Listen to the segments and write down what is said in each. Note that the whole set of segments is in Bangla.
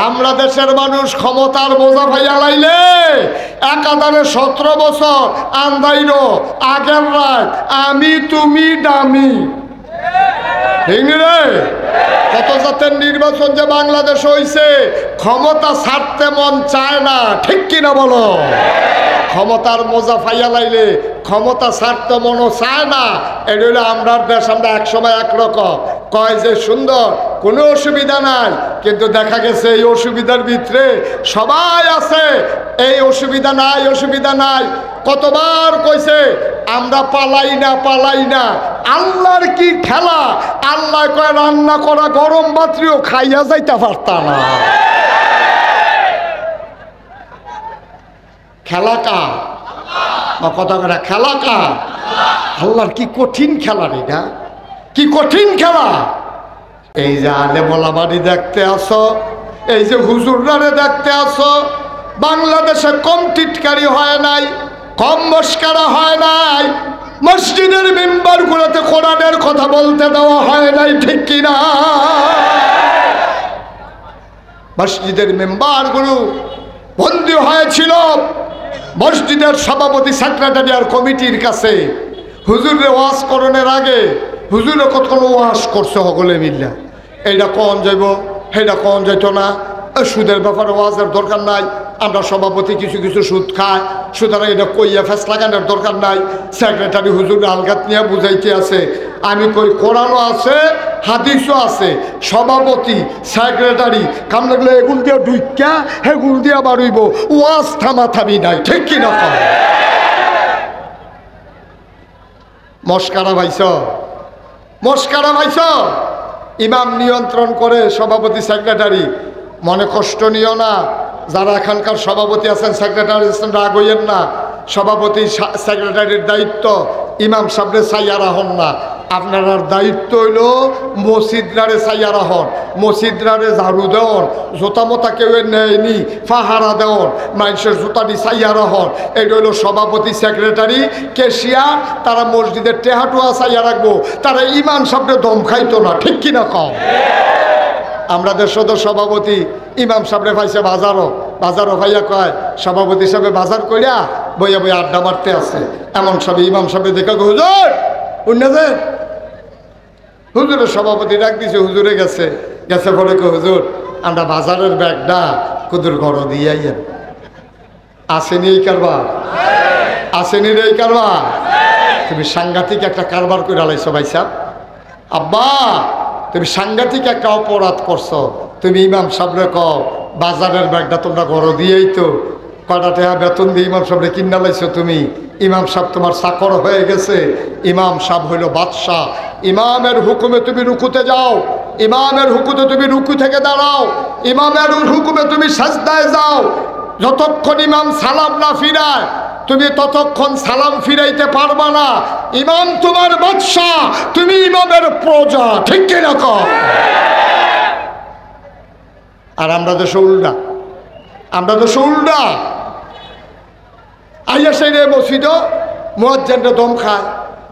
আমরা দেশের মানুষ ক্ষমতার বোঝা ভাইয়া লাইলে একাধারে 17 বছর আন্দাইল আগের রাত আমি তুমি দামি ঠিক রে। কত জাতের নির্বাচন যে বাংলাদেশ হইছে, ক্ষমতা ছাড়তে মন চায় না, ঠিক কিনা বলো? ক্ষমতার মজা ফাইয়া লাইলে ক্ষমতা ছাড়তে মনও চায় না। এটা হলো আমরার দেশ। আমরা একসময় একরকম কয় যে সুন্দর, কোনো অসুবিধা নাই, কিন্তু দেখা গেছে এই অসুবিধার ভিতরে সবাই আছে। এই অসুবিধা নাই, অসুবিধা নাই, কতবার কইছে আমরা পালাই না, পালাই না। আল্লাহর কি খেলা! আল্লাহ কয় রান্না করা গরম ভাতও খাইয়া যাইতে পারতাম না। খেলা কা কথা করে, খেলা কা আল্লাহর। কি কঠিন খেলা রে, না কি কঠিন খেলা! এই যে আলেমোলা বাড়ি দেখতে আসো, এই যে হুজুররারে দেখতে আসো, বাংলাদেশে কম টিটকারি হয় নাই, কম মস্কারা হয় নাই, মসজিদের মেম্বার গুলোতে কোরআনের কথা বলতে দেওয়া হয় নাই, ঠিক কিনা? মসজিদের মেম্বার গুলো বন্দী হয়েছিল মসজিদের সভাপতি, সেক্রেটারি আর কমিটির কাছে। হুজুরের ওয়াজ করণের আগে হুজুরে কতক্ষণ ওয়াজ করছে সকলে মিল্লা, এইটা কন যাইব, সেইটা কন যাইত না, সুদের ব্যাপারে ওয়াজের দরকার নাই, আমরা সভাপতি কিছু কিছু সুদ খায়, সুতরাং এটা কইয়া ফেস লাগানোর দরকার নাই। সেক্রেটারি হুজুর আলগাত নিয়ে বুঝাইতে আছে। আমি কই কোরআনও আছে, হাদিসও আছে, সভাপতি সেক্রেটারি কাম লাগলে এগুল দিয়ে ঢুইকা হেগুল দিয়া বাড়ইব, ওয়াজ থামা থামি নাই, ঠিক কিনা? মস্কারা ভাইছ, মস্কারা ভাইছ। ইমাম নিয়ন্ত্রণ করে সভাপতি সেক্রেটারি। মনে কষ্ট নিও না, যারা এখানকার সভাপতি আছেন, সেক্রেটারি আছেন, রাগ হইয়েন না। সভাপতি সেক্রেটারির দায়িত্ব ইমাম সাহেবের সাইয়ারা হন না। আপনার দায়িত্ব হইল মসজিদরারে সাইয়ারা হন, মসজিদরারে ঝাড়ু দেওয়ান, জোতা মোতা কেউ নেয়নি ফাহারা দেওয়ান, মানুষের জুতাটি সাইয়ারা হন। এটা হইল সভাপতি সেক্রেটারি কেশিয়ার। তারা মসজিদের টেহাটুয়া সাইয়া রাখবো, তারা ইমাম সাহেবের দম খাইতো না, ঠিক কিনা কম? আমাদের সদস্য সভাপতি ইমাম সাহেবরে ভাইছে বাজারও, বাজারও ভাইয়া কয় সভাপতি সাহেব বাজার করিয়া বইয়া বইয়া আড্ডা মারতে আছে। এমন সব ইমাম সাহেব দেখে হুজুর উন্নতে, হুজুরের সভাপতি ডাক দিছে, হুজুরে গেছে, গেছে পরে কে হুজুর আমরা বাজারের ব্যাগটা কুদুর ঘর দিয়ে আইয়েন। আসেনি এই কারবার, আসেনি রে এই কারবার। তুমি সাংঘাতিক একটা কারবার করে আলাইছো ভাই সাহেব। আব্বা তুমি সাংঘাতিক একটা অপরাধ করছো। তুমি ইমাম সাহেবরে কও বাজারের ব্যাগটা তোমরা ঘর দিয়েই তো কয়টা টাকা বেতন দিয়ে ইমাম সাহেবরে কিনা লাইছো তুমি। ইমাম সাহেব তোমার চাকর হয়ে গেছে, ইমাম সাহেব হইল বাদশাহ। ইমামের হুকুমে তুমি রুকুতে যাও, ইমামের হুকুমে তুমি রুকু থেকে দাঁড়াও, ইমামের হুকুমে তুমি সাজদায় যাও। যতক্ষণ ইমাম সালাম না ফিরায় তুমি ততক্ষণ সালাম ফিরাইতে পারবা না। ইমাম তোমার বাদশাহ, তুমি ইমামের প্রজা, ঠিক কিরকম? আর আমরা দেশ উল্টা, আমরা দেশ উল্টা। আইয়া সেই রে মসজিদ মুয়াজ্জিনরা দম খায়,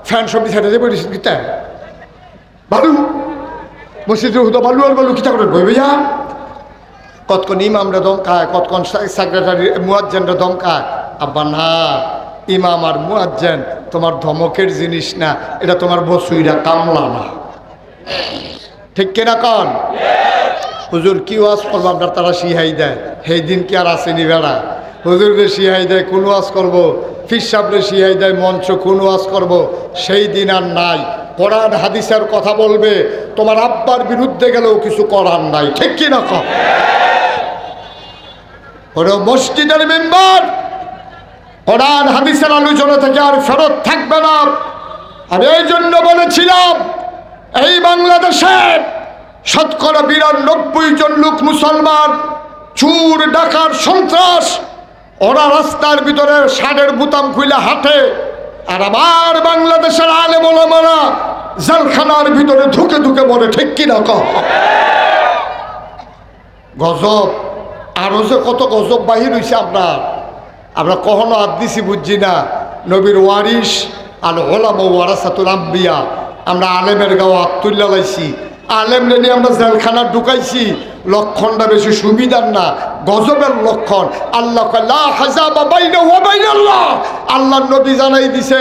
ফ্যান সবজি ছেড়ে দিয়ে পড়েছি কিতা বালু মসজিদের হুদা বালু আর বালু কিতা করে বই ভাইয়া। কতক্ষণ ইমামরা দম খায়, কতক্ষণ সেক্রেটারি মুয়াজ্জিনরা দম খায়। আব্বা না, ইমাম আর মুয়াজ্জিন তোমার ধমকের জিনিস না, এটা তোমার বসুইরা কামলা না, ঠিক কিনা কন? হুজুর কি ওয়াজ করবো আপনার তারা শিহাই দেয়, সেই দিন কি আর আসেনি বেড়া? হুজুরকে শিহাই দেয় কোন ওয়াজ করবো, ফির সাহেবরে শিহাই দেয় মঞ্চ কোন ওয়াজ করবো, সেই দিন আর নাই। কোরআন হাদিসের কথা বলবে, তোমার আব্বার বিরুদ্ধে গেলেও কিছু করার নাই, ঠিক কিনা কন? ওরা মসজিদের মেম্বার কোরআন হাদিসের আলোচনা থেকে আর ফেরত থাকবে না। আমি এই জন্য বলেছিলাম এই বাংলাদেশে ৯২ জন লোক মুসলমান, চুর ডাকার সন্ত্রাস, ওরা রাস্তার ভিতরে ষাঁড়ের বুতাম খুলে হাঁটে, আর আমার বাংলাদেশের আলেম ওলামারা জেলখানার ভিতরে ধুকে ধুকে মরে, ঠিক কিনা কহ? গজব, আরো যে কত গজব বাহির হয়েছে আপনার, আমরা কখনো আদিসি বুঝছি না। নবীর ওয়ারিস আল ওলামা ওয়ারাসাতুল আম্বিয়া, আমরা আলেমের গাও আত্তুল্লা লাইছি, আলেম নিয়ে আমরা জেলখানা ঢুকাইছি, লক্ষণটা বেশি সুবিধার না, গজবের লক্ষণ। আল্লাহ লা হাজাবা বাইনাহু ওয়া বাইনাল্লাহ, আল্লাহর নবী জানাই দিছে,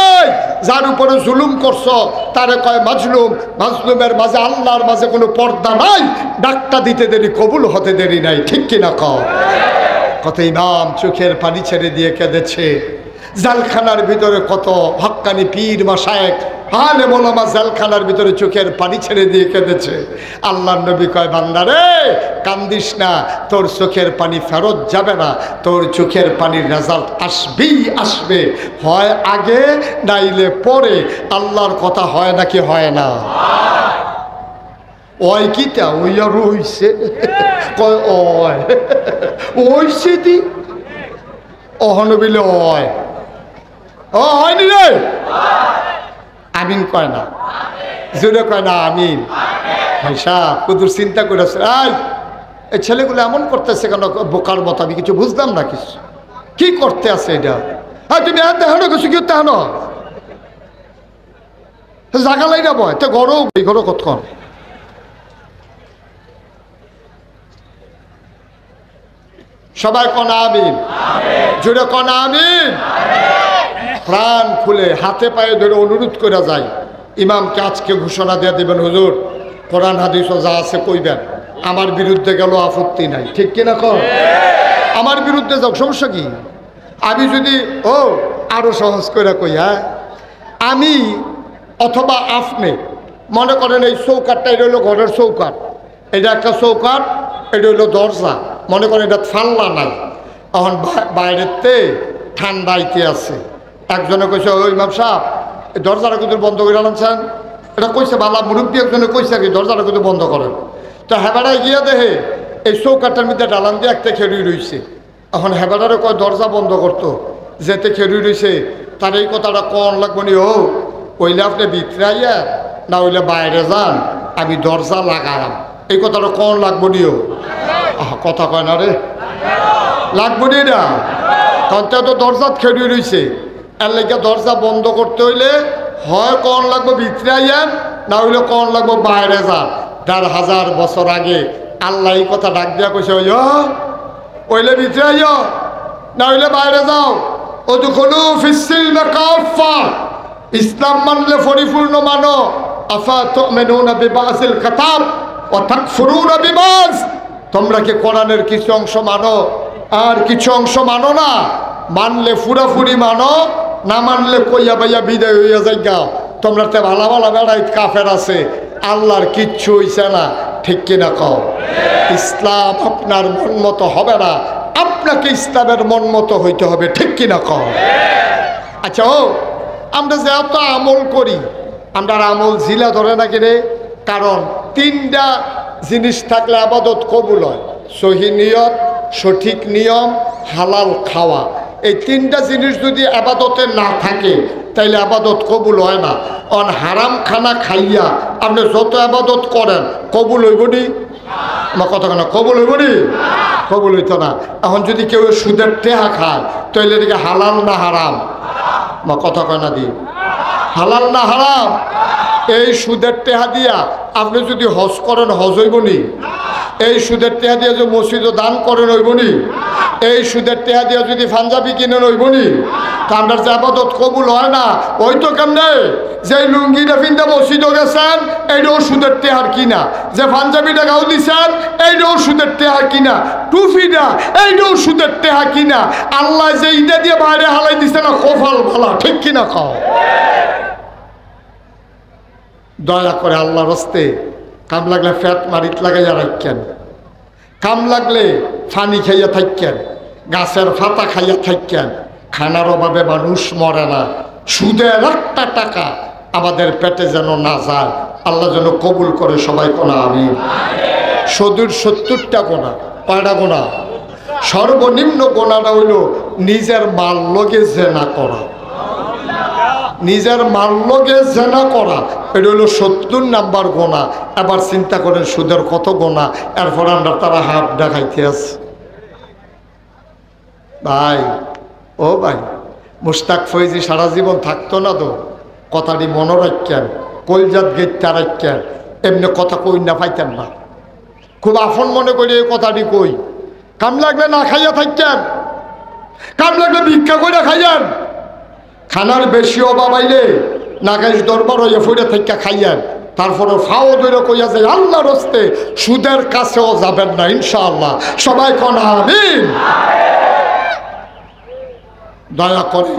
এই যার উপরে জুলুম করছো তারে কয় মাজলুম, মাজলুমের মাঝে আল্লাহর মাঝে কোনো পর্দা নাই, ডাকটা দিতে দেরি কবুল হতে দেরি নাই, ঠিক কিনা কও? কত ইমাম চোখের পানি ছেড়ে দিয়ে কেঁদেছে, জেলখানার ভিতরে কত হক্কানি পীর মাশায়েখ আলেম ওলামা জেলখানার ভিতরে চোখের পানি ছেড়ে দিয়ে কেঁদেছে। আল্লাহর নবী কয়, বান্দারে কান্দিস না, তোর চোখের পানি ফেরত যাবে না, তোর চোখের পানির রেজাল্ট আসবেই আসবে, হয় আগে নাইলে পরে। আল্লাহর কথা হয় নাকি হয় না? ওই কিটা ওই আর হইছে কয় ওই ওইছে দি অহনবিলে ওই ও হয়নি রে, আমিন কয় না, জোরে কয় না আমিন। ভাইসা কুদুর চিন্তা করেছে, এই ছেলেগুলো এমন করতেছে কেন বোকার মতো, আমি কিছু বুঝলাম না, কিছু কি করতে আছে এটা? হ্যাঁ তুমি আর দেখানো কিছু কি দেখানো জাগালাই না বয় তো গরম, এই ঘরও কতক্ষণ সবাই কনা আমিন, জোরে কনা আমিন। প্রাণ খুলে হাতে পায়ে ধরে অনুরোধ করে যায়, ইমামকে আজকে ঘোষণা দিয়ে দেবেন, হুজুর কোরআন হাদিসও যা আছে কইবেন, আমার বিরুদ্ধে গেল আপত্তি নাই, ঠিক কিনা কর? আমার বিরুদ্ধে যাও, সমস্যা কি? আমি যদি আরো সহজ করে কই, হ্যাঁ আমি অথবা আপনি মনে করেন এই চৌকাটটা, এটা হইলো ঘরের চৌকাট, এটা একটা চৌকাট, এটা হইলো দরজা, মনে করেন এটা ফাল্লা নাই, এখন বাইরেতে ঠান্ডাইতে আছে, একজনে কইছে, ওই ইমাম সাহেব এই দরজাটা কিন্তু বন্ধ করে আনছেন, এটা কইছে বালা মুরব্বী একজনে কইছে কি দরজাটা কিন্তু বন্ধ করেন। তো হেবাড়ায় গিয়া দেখে এই চৌকাটার মধ্যে ডালান দিয়ে একটা খেড়ি রইছে, এখন হেবাড়ারে কয় দরজা বন্ধ করতো, যেতে খেড়ি রইছে, তার এই কথাটা কন লাগবো নি, ওইলে আপনি ভিতরে আইয়া না হইলে বাইরে যান, আমি দরজা লাগালাম, এই কথাটা কন লাগবো নিও? কথা কয় না রে, লাগবো নি না, কারণ তো দরজা খেড়ি রইছে, এর লেগে দরজা বন্ধ করতে হইলে হয় কন লাগবো ভিতরে আইয়ান, না হইলে কন লাগবো বাইরে যান। ১,৫০০ বছর আগে আল্লাহ এই কথা ডাক দিয়া কইছে, ওইলে ভিতরে আইয়া না হইলে বাইরে যাও, উদখুলু ফিস-সিলমি কাফা, ইসলাম মানলে পরিপূর্ণ মানো, আফা তুমিনুনা বিবাযিল কিতাব ওয়া তাকফুরুনা বিবায, তোমরা কি কোরআনের কিছু অংশ মানো আর কিছু অংশ মানো না? মানলে পুরাপুরি মানো, না মানলে কইয়া বাইয়া বিদায় হইয়া যাই গাও। তোমরা তো ভালো ভালো বেড়াই কাফের আছে, আল্লাহর কিচ্ছু হইছে না, ঠিক কিনা কও? ইসলাম আপনার মন মতো হবে না, আপনাকে ইসলামের মন মতো হইতে হবে, ঠিক কিনা কও? আচ্ছা আমরা যে এত আমল করি, আমরা আমল জিলা ধরে না কিনে, কারণ 3টা জিনিস থাকলে আবাদত কবুল হয়, সহি নিয়ত, সঠিক নিয়ম, হালাল খাওয়া। এই 3টা জিনিস যদি আবাদতে না থাকে তাইলে আবাদত কবুল হয় না। অন হারাম খানা খাইয়া আপনি যত আবাদত করেন কবুল হইব নি? আমার কথা কেন, কবুল হইব নি? কবুল হইতো না। এখন যদি কেউ সুদের টেহা খায় তাইলে এদিকে হালাল না হারাম? আমার কথা কয় না দি, হালাল না হারাম? এই সুদের টেহা দিয়া আপনি যদি হজ করেন হজ হইব নি? এই সুদের টেহা দিয়া যদি মসজিদে দান করেন হইব নি? এই সুদের টেহা দিয়া যদি পাঞ্জাবি কিনেন হইব নি? তা আমরা যে আবাদত কবুল হয় না, ওই তো কেমনে যে লুঙ্গিটা পিন্দা মসজিদও গেছেন এইটাও সুদের টেহার কিনা, যে পাঞ্জাবিটা গাও দিছেন এইটাও সুদের টেহার কিনা, টুপিটা এইটাও সুদের টেহা কিনা। আল্লাহ যে ইটা দিয়ে বাইরে হালাই দিছে না, কপাল ভালা, ঠিক কিনা খাও? দয়া করে আল্লাহর হস্তে কাম লাগলে ফ্যাট মারিত লাগাইয়া রাখেন, কাম লাগলে ফানি খাইয়া থাকেন, গাছের ফাতা খাইয়া থাকেন। খানার অভাবে মানুষ মরে না, সুদের একটা টাকা আমাদের পেটে যেন না যায়, আল্লাহ যেন কবুল করে। সবাই কোনা আমি সদূর 70টা গোনা, কয়টা গোনা? সর্বনিম্ন গোনাটা হইল নিজের মাল লগে জেনা করা, নিজের মাল লগে জেনা করা, এটা হইল 70 নাম্বার গোনা। এবার চিন্তা করেন সুদের কত গোনা, এরপর আমরা তারা হাত দেখাইতে আছে। ভাই ও ভাই, মুশতাক ফৈজি সারা জীবন থাকতো না তো, কথাটি মনে রাখেন, কলজাত গেটটা রাখেন। এমনি কথা কই না পাইতেন না, খুব আপন মনে করি এই কথাটি কই। কাম লাগলে না খাইয়া থাকতেন, কাম লাগলে ভিক্ষা করে খাইয়েন, খানার বেশি অভাব আইলে নাগাইশ দরবার হইয়া ফুটে থাকা খাইয়েন, তারপরে ফাও ধরে কইয়া যায় আল্লাহর হস্তে সুদের কাছেও যাবেন না ইনশাআল্লাহ। সবাই কোন আমিন। দয়া করে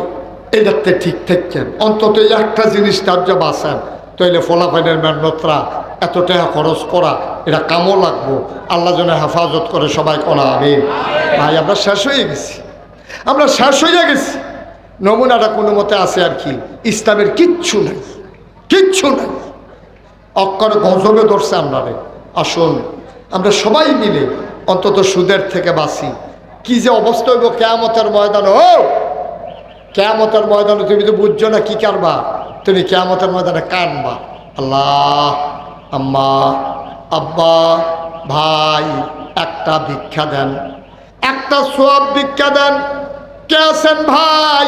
এটাতে ঠিক থাকছেন, অন্তত একটা জিনিস তার যে বাঁচেন, তাইলে ফলাফাইনের মেহনতরা এত টাকা খরচ করা এটা কামও লাগবো, আল্লাহ যেন হেফাজত করে। সবাই কোন আমিন। ভাই আমরা শেষ হয়ে গেছি, আমরা শেষ হয়ে গেছি। নমুনাটা কোনো মতে আছে আর কি, ইসলামের কিচ্ছু নাই, কিচ্ছু নাই, অক্ষর গজবে ধরছে আমরা। আসুন আমরা সবাই মিলে অন্তত সুদের থেকে বাঁচি। কি যে অবস্থা হইব কিয়ামতের ময়দানে। ও কিয়ামতের ময়দানে তুমি তো বুঝছো না কি কারবা, তুমি কিয়ামতের ময়দানে কানবা, আল্লাহ আম্মা আব্বা ভাই একটা ভিক্ষা দেন, একটা সোয়াব ভিক্ষা দেন। কে আছেন ভাই,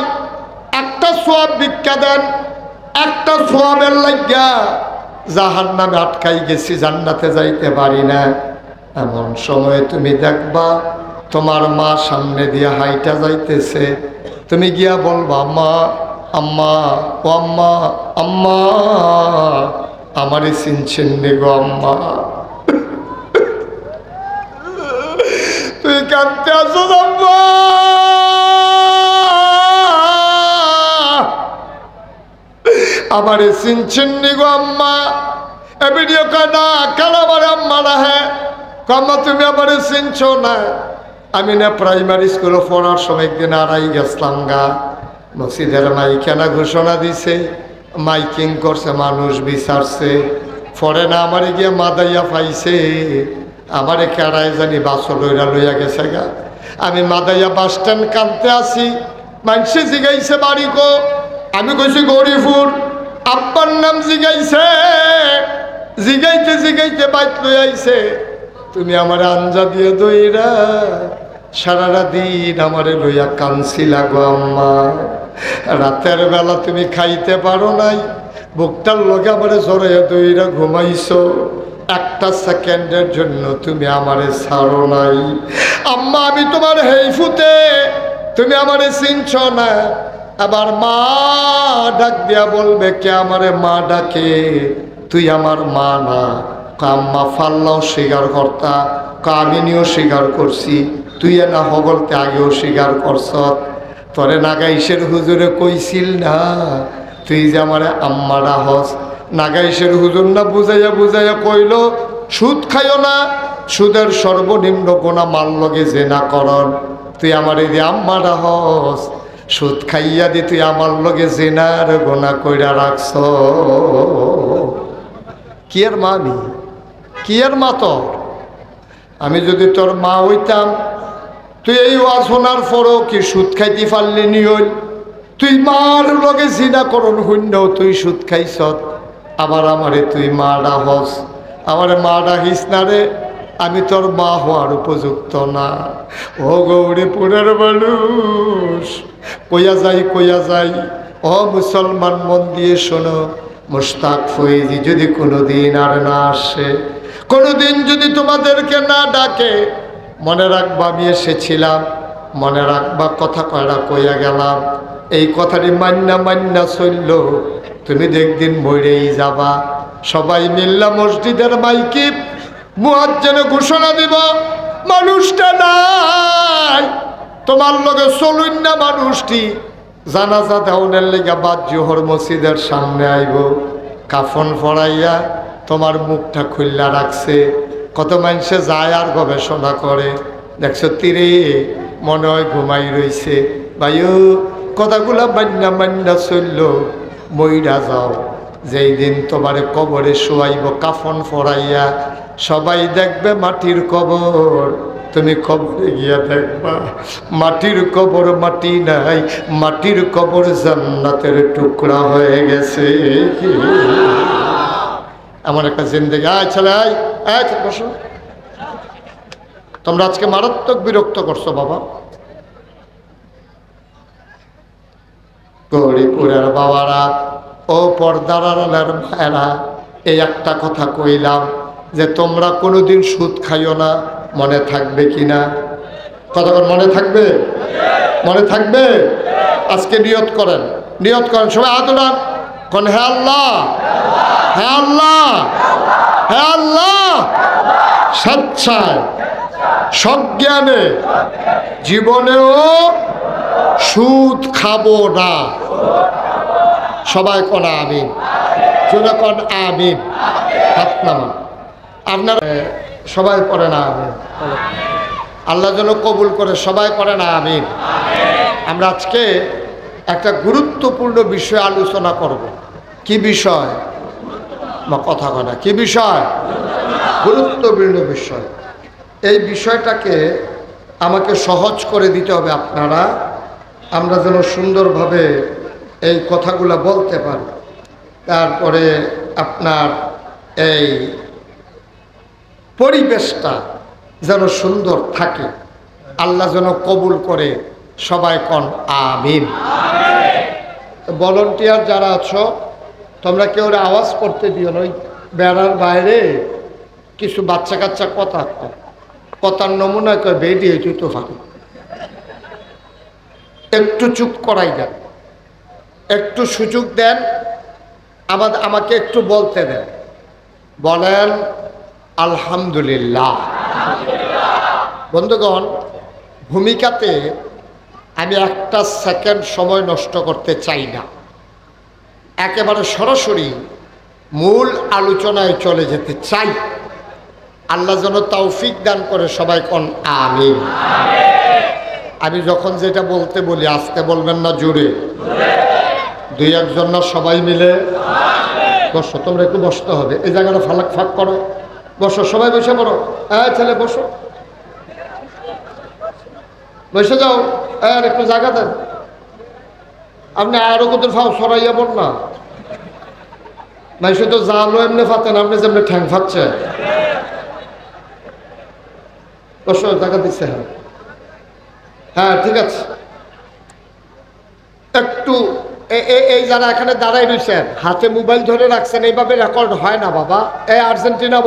একটা সোয়াব ভিক্ষা দেন। একটা সোয়াবের লাগিয়া জাহান্নামে আটকাই গেছি, জান্নাতে যাইতে পারি না। এমন সময় তুমি দেখবা তোমার মা সামনে দিয়ে হাইটা যাইতেছে, তুমি গিয়া বলবা মা আম্মা ও আম্মা আম্মা আমারে চিনছেন নে গো আম্মা। তুই কাঁদতে আসো আম্মা, আমারে চিনছেন নি গো আম্মা। এ ভিডিও কানা কেন আমার আম্মা না? হ্যাঁ কম্মা তুমি আমারে চিনছো না? আমি না প্রাইমারি স্কুলে পড়ার সময় একদিন আড়াই গেছিলাম গা, মসজিদের মাইখানা ঘোষণা দিছে, মাইকিং করছে, মানুষ বিচারছে, পরে না আমারে গিয়ে মাদাইয়া পাইছে, আমারে কেড়াই জানি বাসর লইরা লইয়া গেছে গা। আমি মাদাইয়া বাস স্ট্যান্ড কানতে আসি, মানুষে জিগাইছে বাড়ি গো, আমি কইছি গরিপুর। আব্বার নাম জিগাইছে, জিগাইতে জিগাইতে বাইক লই আইছে, তুমি আমার আঞ্জা দিয়ে দইরা সারাটা দিন আমারে লইয়া কানছিলা গো আম্মা। রাতের বেলা তুমি খাইতে পারো নাই, বুকটার লগে আমারে জড়াইয়া দইরা ঘুমাইছো, একটা সেকেন্ডের জন্য তুমি আমারে ছাড়ো নাই। আম্মা আমি তোমার হেইফুতে, তুমি আমারে চিনছ না। আবার মা ডাক দিয়া বলবে কে আমারে মা ডাকে, তুই আমার মা না। আম্মা ফাল্লাও স্বীকার কর্তা, কামিনীও স্বীকার করছি, তুই না হবলতে আগেও স্বীকার করছ। তোরে নাগাইশের হুজুরে কইছিল না তুই যে আমারে আম্মারা হস। নাগাইশের হুজুর না বুঝাইয়া বুঝাইয়া কইল সুদ খাইও না, সুদের সর্বনিম্ন গোনা মাল লগে জেনা করন, তুই আমার এই যে আম্মারা হস, সুদ খাইয়া দি তুই আমার লগে জেনার গোনা কইরা রাখছ। কি এর মা আমি, কি এর মা তোর? আমি যদি তোর মা হইতাম, তুই এই ওয়াজ শোনার পরও কি সুদ খাইতে পারলি নি? হইল তুই মার লগে জিনা করন শূন্য, তুই সুদ খাইছ, আবার আমারে তুই মা ডাহস। আমার মা ডাকিস না রে, আমি তোর মা হওয়ার উপযুক্ত না। ও গৌরীপুরের মানুষ, কইয়া যাই ও মুসলমান মন দিয়ে শোনো, মুশতাক ফৈজি যদি কোনোদিন আর না আসে, কোনোদিন যদি তোমাদেরকে না ডাকে, মনে রাখবা আমি এসেছিলাম, মনে রাখবা কথা কয়টা কইয়া গেলাম, এই কথাটি মান্না চলল, তুমি দেখদিন মরেই যাবা। সবাই মিল্লা মসজিদের মাইকি মুয়াজ্জিন ঘোষণা দিব, মানুষটা নাই, তোমার লগে চলুন না মানুষটি জানাজা দেওয়ার লেগে বাদ জোহর মসজিদের সামনে আইব, কাফন পরাইয়া তোমার মুখটা খুললা রাখছে। কত মানুষে যায় আর গবেষণা করে, দেখছো তীরে মনে হয় ঘুমাই রইছে। ভাইও কথাগুলা মান্না চলল, মইরা যাও, যেই দিন তোমারে কবরে শোয়াইব কাফন পরাইয়া, সবাই দেখবে মাটির কবর, তুমি কবরে গিয়া দেখবা মাটির কবর মাটি নাই, মাটির কবর জান্নাতের টুকরা হয়ে গেছে। আমার একটা জিন্দেগি। আয় ছেলে আয়, বসো। তোমরা আজকে মারাত্মক বিরক্ত করছো বাবা। গৌরীপুরের বাবারা, ও পর্দার আড়ালের মায়েরা, এই একটা কথা কইলাম যে তোমরা কোনোদিন সুদ খাইও না, মনে থাকবে কিনা? কতক্ষণ মনে থাকবে? মনে থাকবে? আজকে নিয়ত করেন, নিয়ত করেন সবাই আদরান কোন, হে আল্লাহ, হে আল্লাহ, হে আল্লাহ, স্বেচ্ছায় সজ্ঞানে জীবনেও সুদ খাবো না। সবাই কোন আমিন, জোরে কোন আমিন। হাত নামান। আপনারা সবাই পড়ে না আমিন। আল্লাহ যেন কবুল করে, সবাই পড়ে না আমিন। আমরা আজকে একটা গুরুত্বপূর্ণ বিষয় আলোচনা করব। কি বিষয়? কথা কয় না, কি বিষয়? গুরুত্বপূর্ণ বিষয়। এই বিষয়টাকে আমাকে সহজ করে দিতে হবে আপনারা, আমরা যেন সুন্দরভাবে এই কথাগুলো বলতে পারি। তারপরে আপনার এই পরিবেশটা যেন সুন্দর থাকে, আল্লাহ যেন কবুল করে। সবাই কোন আমিন। ভলান্টিয়ার যারা আছো তোমরা কেউ আওয়াজ করতে দিও না। ওই বেড়ার বাইরে কিছু বাচ্চা কাচ্চা কথা কয়, কথার নমুনা কয় বেডি তুই তো ভালো, একটু চুপ করাই দেন, একটু সুযোগ দেন, আমাকে একটু বলতে দেন। বলেন আলহামদুলিল্লাহ। বন্ধুগণ, ভূমিকাতে আমি একটা সেকেন্ড সময় নষ্ট করতে চাই না, একেবারে সরাসরি মূল আলোচনায় চলে যেতে চাই। আল্লাহ যেন তৌফিক দান করে। সবাই কোন আমিন। আমি যখন যেটা বলতে বলি আস্তে বলবেন না, জোরে। দুই একজন না, সবাই মিলে বসো। তোমরা একটু বসতে হবে, এই জায়গাটা ফালাক ফাঁক করো, বসো সবাই, বসে পড়ো। হ্যাঁ ছেলে বসো, বসে যাও। আর একটু জায়গা দেন। আপনি আরো কত ফাও সরাইয়া পড় না, মাইসে তো জালো এমনি ফাতেন, আপনি যেমনি ঠ্যাং ফাচ্ছে। বসো, জায়গা দিচ্ছে। হ্যাঁ হ্যাঁ ঠিক আছে। একটু এই যারা এখানে দাঁড়াই রয়েছেন, হাতে মোবাইল ধরে রাখছেন, এইভাবে রেকর্ড হয় না বাবা। এই আর্জেন্টিনা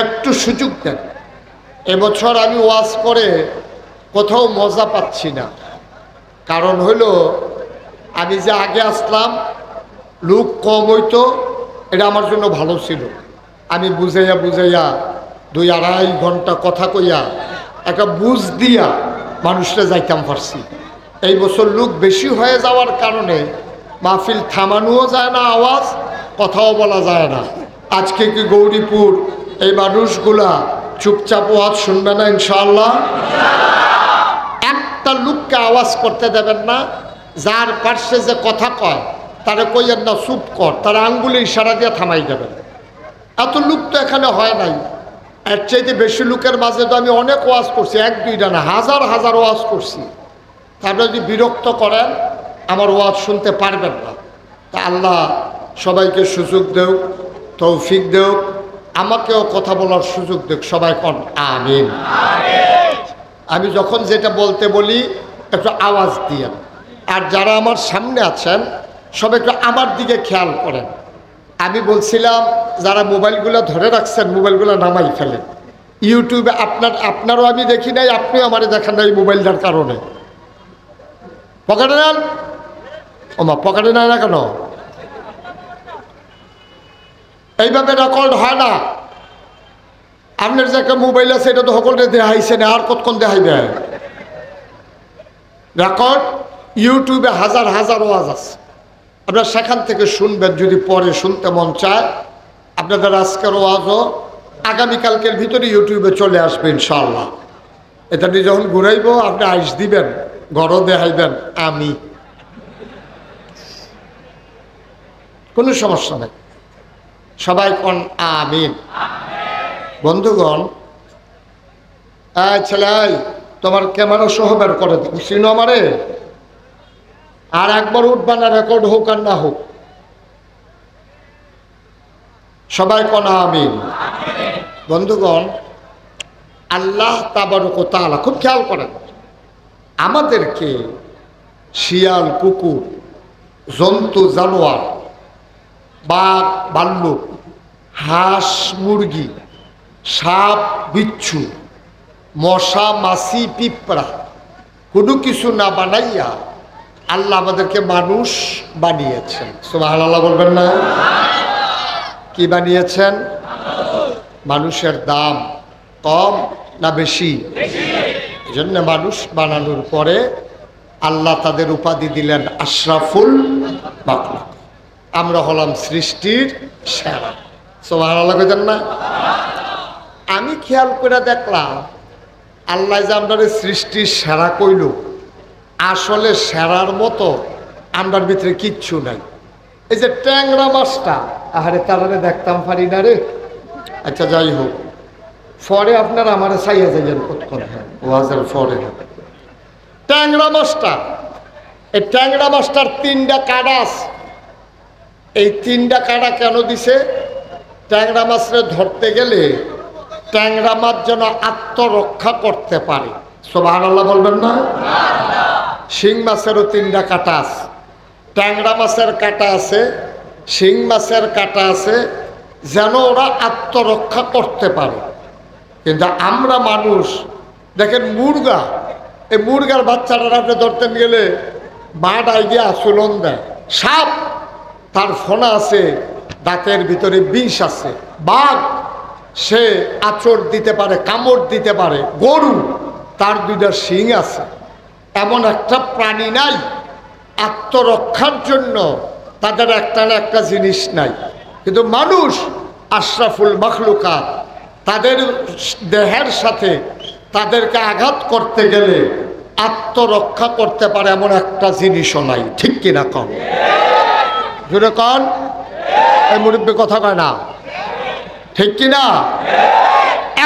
একটু সুযোগ দেন। এবছর আমি ওয়াজ করে কোথাও মজা পাচ্ছি না। কারণ হলো আমি যে আগে আসলাম, লোক কম হইতো, এটা আমার জন্য ভালো ছিল। আমি বুঝাইয়া বুঝাইয়া 2-2.5 ঘন্টা কথা কইয়া একটা বুঝ দিয়া মানুষরা যাইতাম পারছি। এই বছর লোক বেশি হয়ে যাওয়ার কারণে মাহফিল থামানোও যায় না, আওয়াজ কথাও বলা যায় না। আজকে কি গৌরীপুর এই মানুষগুলা চুপচাপ ওয়াজ শুনবে না? ইনশাআল্লাহ। একটা লোককে আওয়াজ করতে দেবেন না। যার পার্শ্বে যে কথা কয় তারা কইয়েন না চুপ কর, তারা আঙ্গুলে ইশারা দিয়ে থামাই দেবেন। এত লোক তো এখানে হয় নাই। এর চাইতে বেশি লোকের মাঝে তো আমি অনেক ওয়াজ করছি, 1-2টা না, হাজার হাজার ওয়াজ করছি। তারপরে যদি বিরক্ত করেন আমার ওয়াজ শুনতে পারবেন না। তা আল্লাহ সবাইকে সুযোগ দেও, তৌফিক দেও, আমাকেও কথা বলার সুযোগ দেখ। সবাই কোন আমিন। আমি যখন যেটা বলতে বলি একটু আওয়াজ দিয়ে, আর যারা আমার সামনে আছেন সব একটু আমার দিকে খেয়াল করেন। আমি বলছিলাম যারা মোবাইলগুলো ধরে রাখছেন মোবাইলগুলো নামাই ফেলেন। ইউটিউবে আপনারও আমি দেখি নাই, আপনিও আমারে দেখেন নাই মোবাইলটার কারণে। পকেটে নেন, ওমা পকেটে নেয় না কেন? এইভাবে রেকর্ড হয় না। আপনার যে একটা মোবাইল আছে এটা তো সকলকে দেখাইছে না, আর কতক্ষণ দেখাইবে? রেকর্ড ইউটিউবে হাজার হাজার ওয়াজ আছে, আপনারা সেখান থেকে শুনবেন যদি পরে শুনতে মন চায়। আপনাদের আজকের ওয়াজও আগামীকালকের ভিতরে ইউটিউবে চলে আসবে ইনশাআল্লাহ। এটা নিয়ে যখন ঘুরাইব আপনি আইস দিবেন, ঘরও দেখাইবেন, আমি কোনো সমস্যা নেই। সবাই কোন আমিন। বন্ধুগণ, ছেলে তোমার ক্যামেরা সহ বের করে চিনো আমারে, আর একবার উঠবা না, রেকর্ড হোক আর না হোক। সবাই কোন আমিন। বন্ধুগণ, আল্লাহ তাবারক ওয়া তাআলা খুব খেয়াল করেন, আমাদেরকে শিয়াল কুকুর জন্তু জানোয়ার, বাঘ ভাল্লুক, হাঁস মুরগি, সাপ বিচ্ছু, মশা মাছি পিঁপড়া কোনো কিছু না বানাইয়া আল্লাহ আমাদেরকে মানুষ বানিয়েছেন। সুবহানাল্লাহ বলবেন না? কি বানিয়েছেন? মানুষের দাম কম না বেশি? এই জন্য মানুষ বানানোর পরে আল্লাহ তাদের উপাধি দিলেন আশরাফুল মাখলুক। আমরা হলাম সৃষ্টির সেরা। সুবহানাল্লাহ কইতেন না? আমি খেয়াল করে দেখলাম আল্লাহ যে আমরা সৃষ্টির সেরা কইল, আসলে সেরার মতো আমরার ভিতরে কিচ্ছু নাই। এই যে ট্যাংরা মাছটা, আহারে তারারে দেখতাম পারি না রে। আচ্ছা যাই হোক, পরে আপনারা আমার চাইয়া যাইলেন কতক্ষণ ওয়াজের পরে। ট্যাংরা মাছটা, এই ট্যাংরা মাছটার 3টা কাঁটা আছে। এই 3টা কাঁটা কেন দিছে? ট্যাংরা মাছরে ধরতে গেলে ট্যাংরা মাছ যেন আত্মরক্ষা করতে পারে। সুবহানাল্লাহ বলবেন না? শিং মাছেরও 3টা কাঁটা আছে, ট্যাংরা মাছের কাঁটা আছে, শিং মাছের কাঁটা আছে, যেন ওরা আত্মরক্ষা করতে পারে। কিন্তু আমরা মানুষ দেখেন মুরগা, এই মুরগার বাচ্চাটা আপনি ধরতে গেলে বাড়াই গিয়ে আচলন দেয়। সাপ, তার ফনা আছে, দাঁতের ভিতরে বিষ আছে। বাঘ, সে আঁচড় দিতে পারে, কামড় দিতে পারে। গরু, তার 2টা শিং আছে। এমন একটা প্রাণী নাই আত্মরক্ষার জন্য তাদের একটা না একটা জিনিস নাই। কিন্তু মানুষ আশরাফুল মাখলুকাত, তাদের দেহের সাথে তাদেরকে আঘাত করতে গেলে আত্মরক্ষা করতে পারে এমন একটা জিনিসও নাই। ঠিক কিনা কন? জুড়ে কন। এই মুরব্বী কথা কয় না, ঠিক কিনা?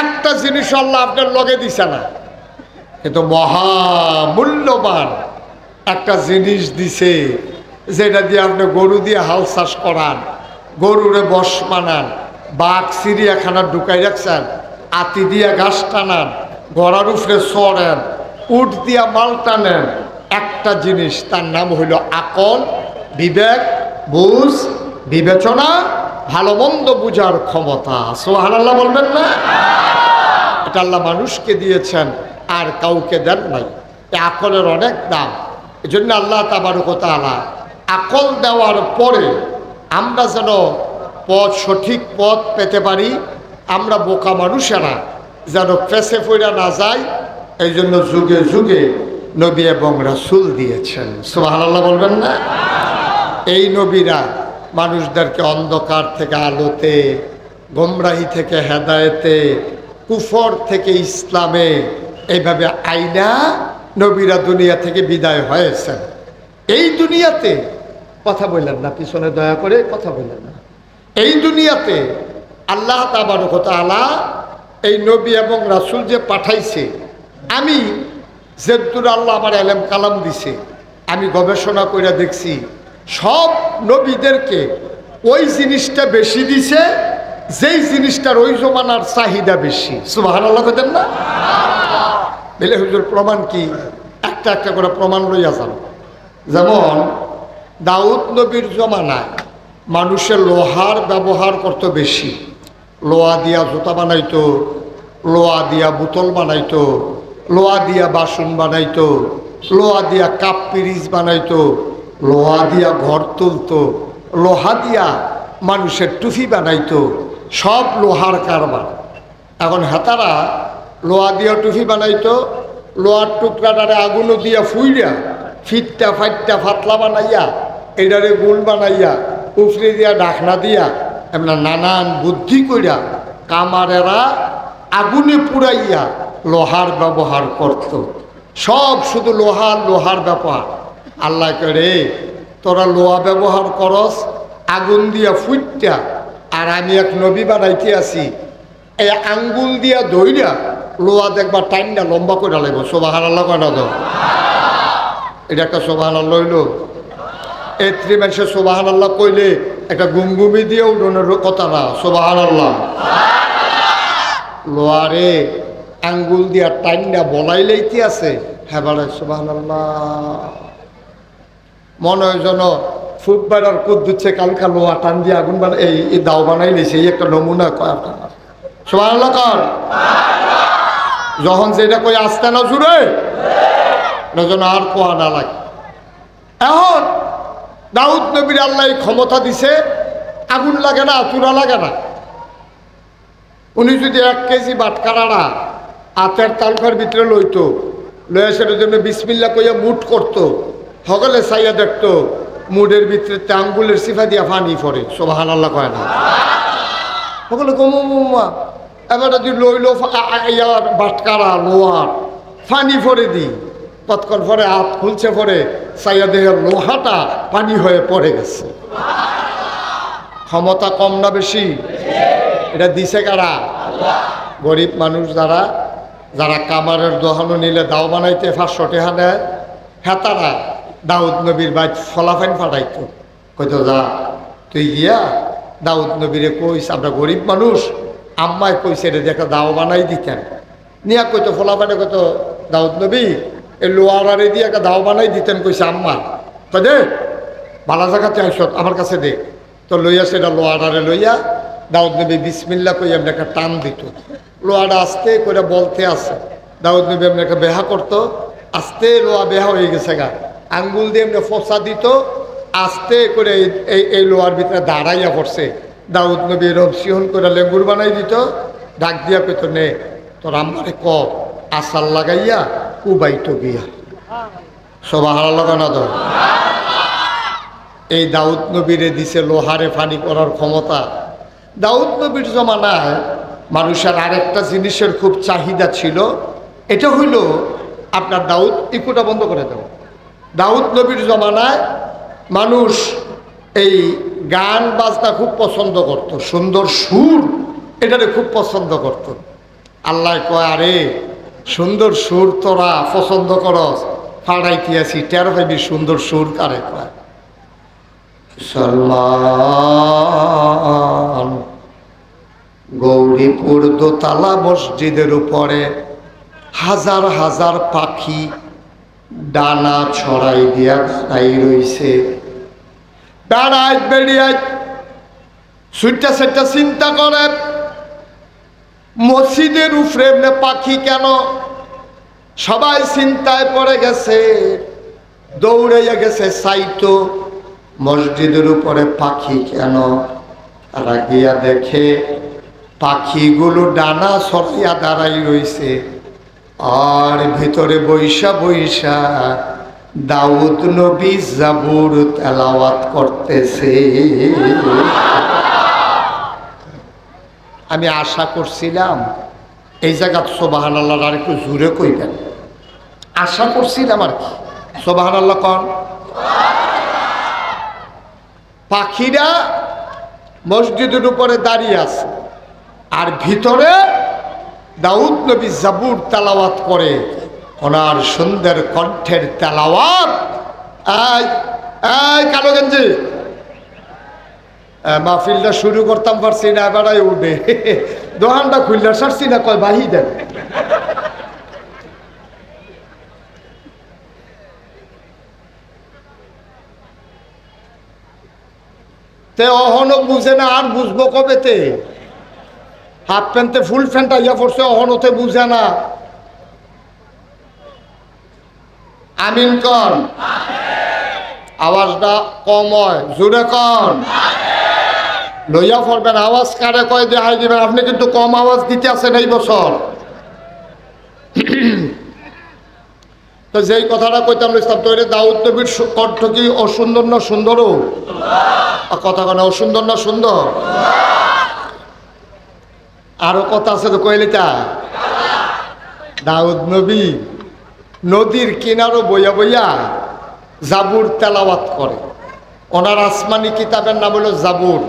একটা জিনিস আল্লাহ আপনার লগে দিছে না, কিন্তু মহামূল্যবান একটা জিনিস দিছে, যেটা দিয়ে আপনি গরু দিয়ে হাল চাষ করান, গরুরে বশ বানান, বাঘ চিড়িয়াখানা ঢুকাই রাখছেন, আতি দিয়া ঘাস টানান, ঘোড়ার উপরে চড়েন, উট দিয়া মাল টানেন। একটা জিনিস, তার নাম হইল আকল, বিবেক, বুঝ, বিবেচনা, ভালো মন্দ বুঝার ক্ষমতা। সুবহানাল্লাহ বলবেন না? এটা আল্লাহ মানুষকে দিয়েছেন, আর কাউকে দেন নাই। এই আকলের অনেক দাম। এই জন্য আল্লাহ তাবারক ওয়া তাআলা আকল দেওয়ার পরে আমরা যেন সঠিক পথ পেতে পারি, আমরা বোকা মানুষেরা যেন পেছে পড়া না যায়, এই জন্য যুগে যুগে নবী এবং রাসূল দিয়েছেন। সুবহানাল্লাহ বলবেন না? এই নবীরা মানুষদেরকে অন্ধকার থেকে আলোতে, গোমরাহি থেকে হেদায়েতে, কুফর থেকে ইসলামে, এইভাবে আইনা নবীরা দুনিয়া থেকে বিদায় হয়েছেন। এই দুনিয়াতে কথা বললেন না, পিছনে দয়া করে কথা বললেন না। এই দুনিয়াতে আল্লাহ তাবারক ওয়া তাআলা এই নবী এবং রাসূল যে পাঠাইছে, আমি যেদুর আল্লাহ আমার এলেম কালাম দিছে, আমি গবেষণা করে দেখছি সব নবীদেরকে ওই জিনিসটা বেশি দিছে যেই জিনিসটার ওই জমানার চাহিদা বেশি। সুবহানাল্লাহ বলেন না? বলে হুজুর প্রমাণ কি? একটা একটা করে প্রমাণ লইয়া যান। যেমন দাউদ নবীর জমানায় মানুষের লোহার ব্যবহার করতে বেশি, লোহা দিয়া জুতা বানাইতো, লোহা দিয়া বোতল বানাইতো, লোহা দিয়া বাসন বানাইতো, লোহা দিয়া কাপ পিরিচ বানাইতো, লোহা দিয়া ঘর তুলতো, লোহা দিয়া মানুষের টুপি বানাইতো, সব লোহার কারবার। এখন হেতারা লোহা দিয়া টুপি বানাইতো, লোহার টুকরাটারে আগুনও দিয়া ফুইরা ফিটটা ফাইটটা ফাতলা বানাইয়া এটারে গোল বানাইয়া উফরে দিয়া ঢাকনা দিয়া এমন নানান বুদ্ধি কইরা কামারেরা আগুনে পুড়াইয়া লোহার ব্যবহার করত। সব শুধু লোহার ব্যাপার। আল্লাহ করে তোরা লোহা ব্যবহার করস আগুন দিয়া ফুটটা, আর আমি এক নবী বানাইতে আছি, এই আঙ্গুল দিয়া ধইরা লোহা দেখবা টাইনটা লম্বা করে লাগবো। সুবহানাল্লাহ কয় না তো? এটা একটা সুবহানাল্লাহ হইল। এই ত্রিমাসে সুবহানাল্লাহ কইলে একটা গুমগুমি দিয়ে উঠোনের কথা না। সুবহানাল্লাহ। লোহারে আঙ্গুল দিয়া টাইনটা বলাইলেইতে আছে, হ্যাঁ বলে সুবহানাল্লাহ। মনে হয় যেন ফুটবার আর কুদ দিচ্ছে কালকা লোহা টান দিয়ে আগুন এই দাও বানাই নিয়েছে, এই একটা নমুনা কয় আপনার সুবহানাল্লাহ কর। যখন যেটা কই আসতে না জুড়ে যেন আর কোয়া না লাগে। এখন দাউদ নবীর আল্লাহ ক্ষমতা দিছে, আগুন লাগে না, চূড়া লাগে না। উনি যদি 1 কেজি বাটকারাড়া আতের তালকার ভিতরে লইতো, লইয়া সেটার জন্য বিসমিল্লা কইয়া মুঠ করতো, সকলে চাইয়া দেখতো মুডের ভিতরে আঙ্গুলের সিফা দিয়া ফানি পড়ে, সুবহানাল্লাহ কয় না। সকলে কমা এবার যদি লইল বাটকারা লোহার ফানি পরে দিই, তৎক্ষণ পরে হাত খুলছে পরে চাইয়া দেহের লোহাটা পানি হয়ে পড়ে গেছে। ক্ষমতা কম না বেশি? এটা দিছে কারা? গরিব মানুষ যারা যারা কামারের দোহানো নিলে দাও বানাইতে 500 টাকা নেয়, হেতারা দাউদ নবীর বাইক ফলাফাইন ফাটাইতো, কইতো যা তুই গিয়া দাউদ নবীরে কইস, আমরা গরিব মানুষ, আম্মায় কইছে রে একটা দাও বানাই দিতেন, নিয়া কইতো ফলাফাইনে কইতো দাউদ নবী এই লোয়ারে দিয়ে একটা দাও বানাই দিতেন, কইছে আম্মা কই দে ভালো জায়গাতে আইসত আমার কাছে দে। তো লইয়া সেটা লোয়ারে লইয়া দাউদ নবী বিসমিল্লা কই এমনি একটা টান দিত, লোয়াটা আস্তে করে বলতে আছে, দাউদ নবী এমনি একটা বেহা করতো, আস্তে লোয়া বেহা হয়ে গেছে গা, আঙ্গুল দিয়ে এমনি ফসা দিত, আস্তে করে এই লোয়ার ভিতরে দাঁড়াইয়া পড়ছে। দাউদ নবী এরকম সিহন করে লেঙ্গুর বানাই দিত, ডাক দিয়া পেত নে তোর আমারে ক আসার লাগাইয়া কুবাইতো গিয়া, সুবহানাল্লাহ না তো। এই দাউদ নবীরে দিছে লোহারে ফানি করার ক্ষমতা। দাউদ নবীর জমানায় মানুষের আরেকটা জিনিসের খুব চাহিদা ছিল, এটা হইল আপনার দাউদ ইকুটা বন্ধ করে দেব। দাউদ নবীর জমানায় মানুষ এই গান বাজনা খুব পছন্দ করত, সুন্দর সুর এটারে খুব পছন্দ করত। আল্লাহ কয় আরে সুন্দর সুর তোরা পছন্দ করস, ফাড়াইতে আসি টের পাইবি সুন্দর সুর কারে কয়। সলমান গৌরীপুর দোতলা মসজিদের উপরে হাজার হাজার পাখি ডানা ছড়াই দিয়া দাঁড়াই রইছে। দাঁড়ায় বেরিয়ে সুইটা সেটা চিন্তা করে মসজিদের উপরে এমনি পাখি কেন? সবাই চিন্তায় পড়ে গেছে, দৌড়াইয়া গেছে সাইতো মসজিদের উপরে পাখি কেন? তারা গিয়া দেখে পাখিগুলো ডানা ছড়াইয়া দাঁড়াই রইছে, আর ভিতরে বৈশা বৈশা দাউদ নবী জাবুর তেলাওয়াত করতেছে। আমি আশা করছিলাম এই জায়গা সুবহানাল্লাহ আর একটু জোরে কইবেন, আশা করছিলাম আর কি। সুবহানাল্লাহ কোন? পাখিরা মসজিদের উপরে দাঁড়িয়ে আছে, আর ভিতরে দাউদ নবী জাবুর তেলাওয়াত করে। ওনার সুন্দর কণ্ঠের তেলাওয়াত, কালো গেঞ্জি মাহফিলটা শুরু করতাম পারছি না, এবারাই উঠে দোকানটা খুললে সারছি না, কয় বাহি দেন। তে অহনো বুঝে না, আর বুঝবো কবেতে? হাফ প্যান্টে ফুল প্যান্ট ইয়া পড়ছে, অহনতে বুঝে না। আমিন কন, আওয়াজটা কম হয়, জোরে কন, লইয়া পড়বেন। আওয়াজ কারে কয় দেখাই দিবেন। আপনি কিন্তু কম আওয়াজ দিতে আছেন এই বছর। তো যেই কথাটা কইতাম ইসলাম তৈরি, দাউদ নবীর কণ্ঠ কি অসুন্দর না সুন্দরও? কথা কেন অসুন্দর না সুন্দর? আরো কথা আছে তো কইলিটা। দাউদ নবী নদীর কিনারও বইয়া বইয়া জাবুর তেলাওয়াত করে। ওনার আসমানি কিতাবের নাম হলো জাবুর।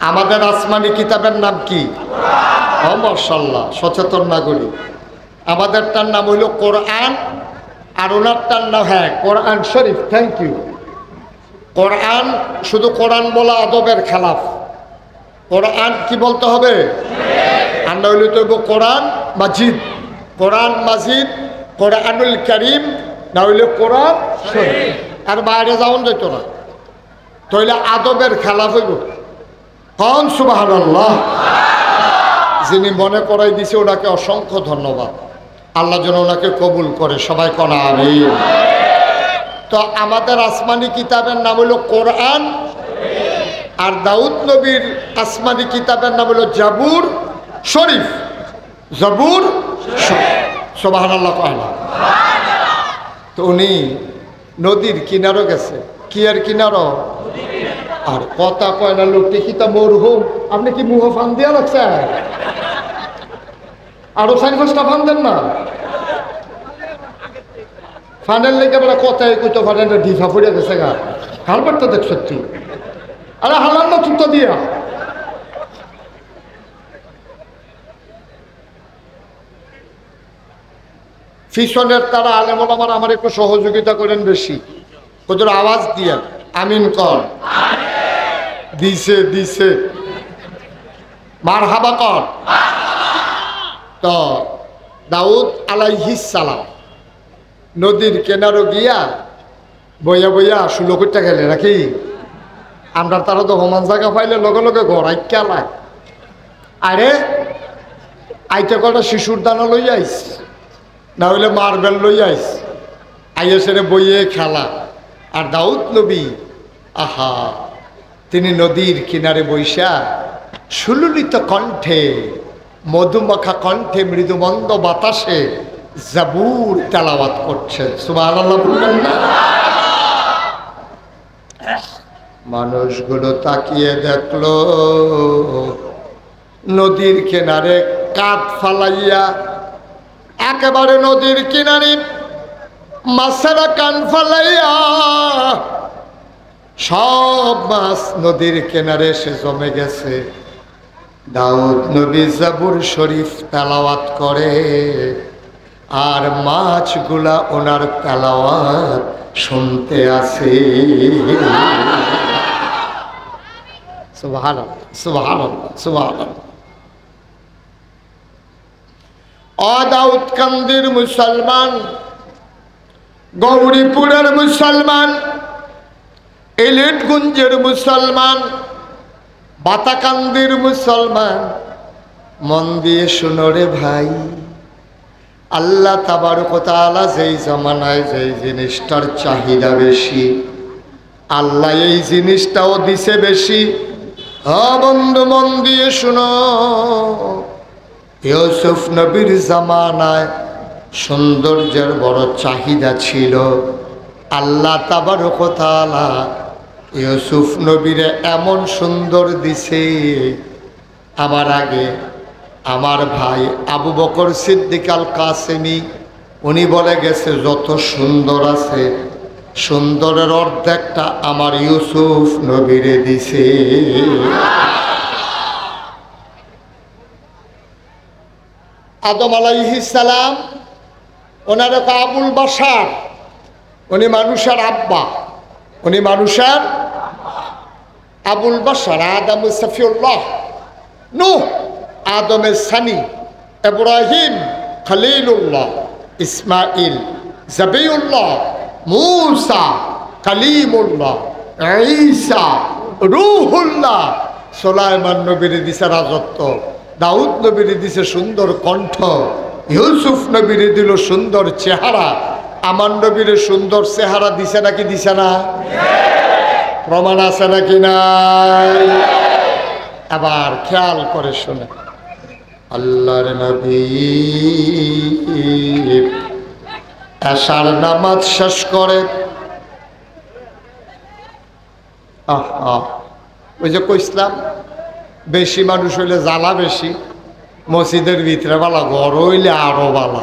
আমাদের আসমানি কিতাবের নাম কি? মাশাআল্লাহ, সচেতন নাগরিক। আমাদেরটার নাম হইল কোরআন, আর ওনারটার নাম কোরআন শরীফ। Thank you. কোরআন শুধু কোরআন বলা আদবের খেলাফ। কোরআন কি বলতে হবে? আমরা হইলে তো কোরআন মাজিদ, কোরআন মাজিদ, কোরআনুল কারীম, না হইলে কোরআন শরীফ। আর বাইরে যাওন যেত না। তাইলে আদবের খেলা হইব। কন সুবহানাল্লাহ। যিনি মনে করাই দিছে ওনাকে অসংখ্য ধন্যবাদ। আল্লাহ যেন ওনাকে কবুল করে, সবাই কন আমিন। তো আমাদের আসমানি কিতাবের নাম হলো কোরআন, আর দাউদ নবীর আসমানি কিতাবের নাম হলো জাবুর শরীফ। জাবুর সুবহানাল্লাহ কয় না? তো উনি নদীর কিনারও গেছে। কি আর কিনারও? আর কথা কয় না লোকটি কি তা মরহুম। আপনি কি মুহ ফান দিয়া লাগছে? আরো 4-5টা ফান দেন না। ফানের লেগে বলে কথাই কইতো ফানের ঢিফা ফুড়ে গেছে গা। হালবারটা দেখ সত্যি। আরে হালার না তুত্তা দিয়া। পিছনের তারা আলেম ওলামারা আমার একটু সহযোগিতা করেন বেশি। ওদের আওয়াজ দিয়া আমিন কর। দিছে দিছে মারহাবা কর। তো দাউদ আলাইহিস সালাম নদীর কেনারো গিয়া বইয়া বইয়া শুলো করতে গেলে নাকি? আমরা তারা তো সমান জায়গা পাইলে লগে লগে ঘর আইকা লাই। আরে আইতে কটা শিশুর দানা লই আইস, না হইলে মার্বেল লই আইস। আইয়া সেরে বইয়ে খেলা। আর দাউদ নবী আহা, তিনি নদীর কিনারে বৈশা সুললিত কণ্ঠে, মধুমাখা কণ্ঠে, মৃদুমন্দ বাতাসে জাবুর তেলাওয়াত করছেন। সুবহানাল্লাহ বললেন না? মানুষগুলো তাকিয়ে দেখলো নদীর কিনারে কাঠ ফালাইয়া, একেবারে নদীর কিনারে মাছেরা কান ফালাইয়া সব মাছ নদীর কিনারে এসে জমে গেছে। দাউদ নবী জাবুর শরীফ তেলাওয়াত করে, আর মাছগুলা ওনার তেলাওয়াত শুনতে আছে। সুবহানাল্লাহ সুবহানাল্লাহ সুবহানাল্লাহ। ও দাউদকান্দির মুসলমান, গৌরীপুরের মুসলমান, এলিটগঞ্জের মুসলমান, বাতাকান্দির মুসলমান, মন দিয়ে শুনো রে ভাই। আল্লাহ তাবারক ওয়া তাআলা যেই জামানায় যেই জিনিসটার চাহিদা বেশি, আল্লাহ এই জিনিসটাও দিছে বেশি। বন্ধু মন দিয়ে শুনো, ইউসুফ নবীর জামানায় সৌন্দর্যের বড় চাহিদা ছিল। আল্লাহ তাবারক ওয়া তাআলা ইউসুফ নবীরে এমন সুন্দর দিছে, আমার আগে আমার ভাই আবু বকর সিদ্দিক আল কাসেমি উনি বলে গেছে, যত সুন্দর আছে সুন্দরের অর্ধেকটা আমার ইউসুফ নবীরে দিছে। আদম আলাইহিস সালাম ওনার আবুল বাশার, উনি মানুষের আব্বা, উনি মানুষের আবুল বাশার। আদম সফিউল্লাহ, নূহ আদমের সানি, ইব্রাহিম খলিলুল্লাহ, ইসমাইল জবিউল্লাহ, মূসা কালিমুল্লাহ, ঈসা রূহুল্লাহ। সুলাইমান নবীর দিছে রাজত্ব, দাউদ নবীর দিছে সুন্দর কণ্ঠ, ইউসুফ নবীর দিল সুন্দর চেহারা। আমার নবীর সুন্দর চেহারা দিছে নাকি দিছে না? প্রমাণ আছে নাকি নাই? আবার খেয়াল করে শুনে, আল্লাহর নবী এশার নামাজ শেষ করে, ওই যে কইসলাম বেশি মানুষ হইলে জ্বালা বেশি, মসজিদের ভিতরে বালা, ঘর হইলে আরো বালা।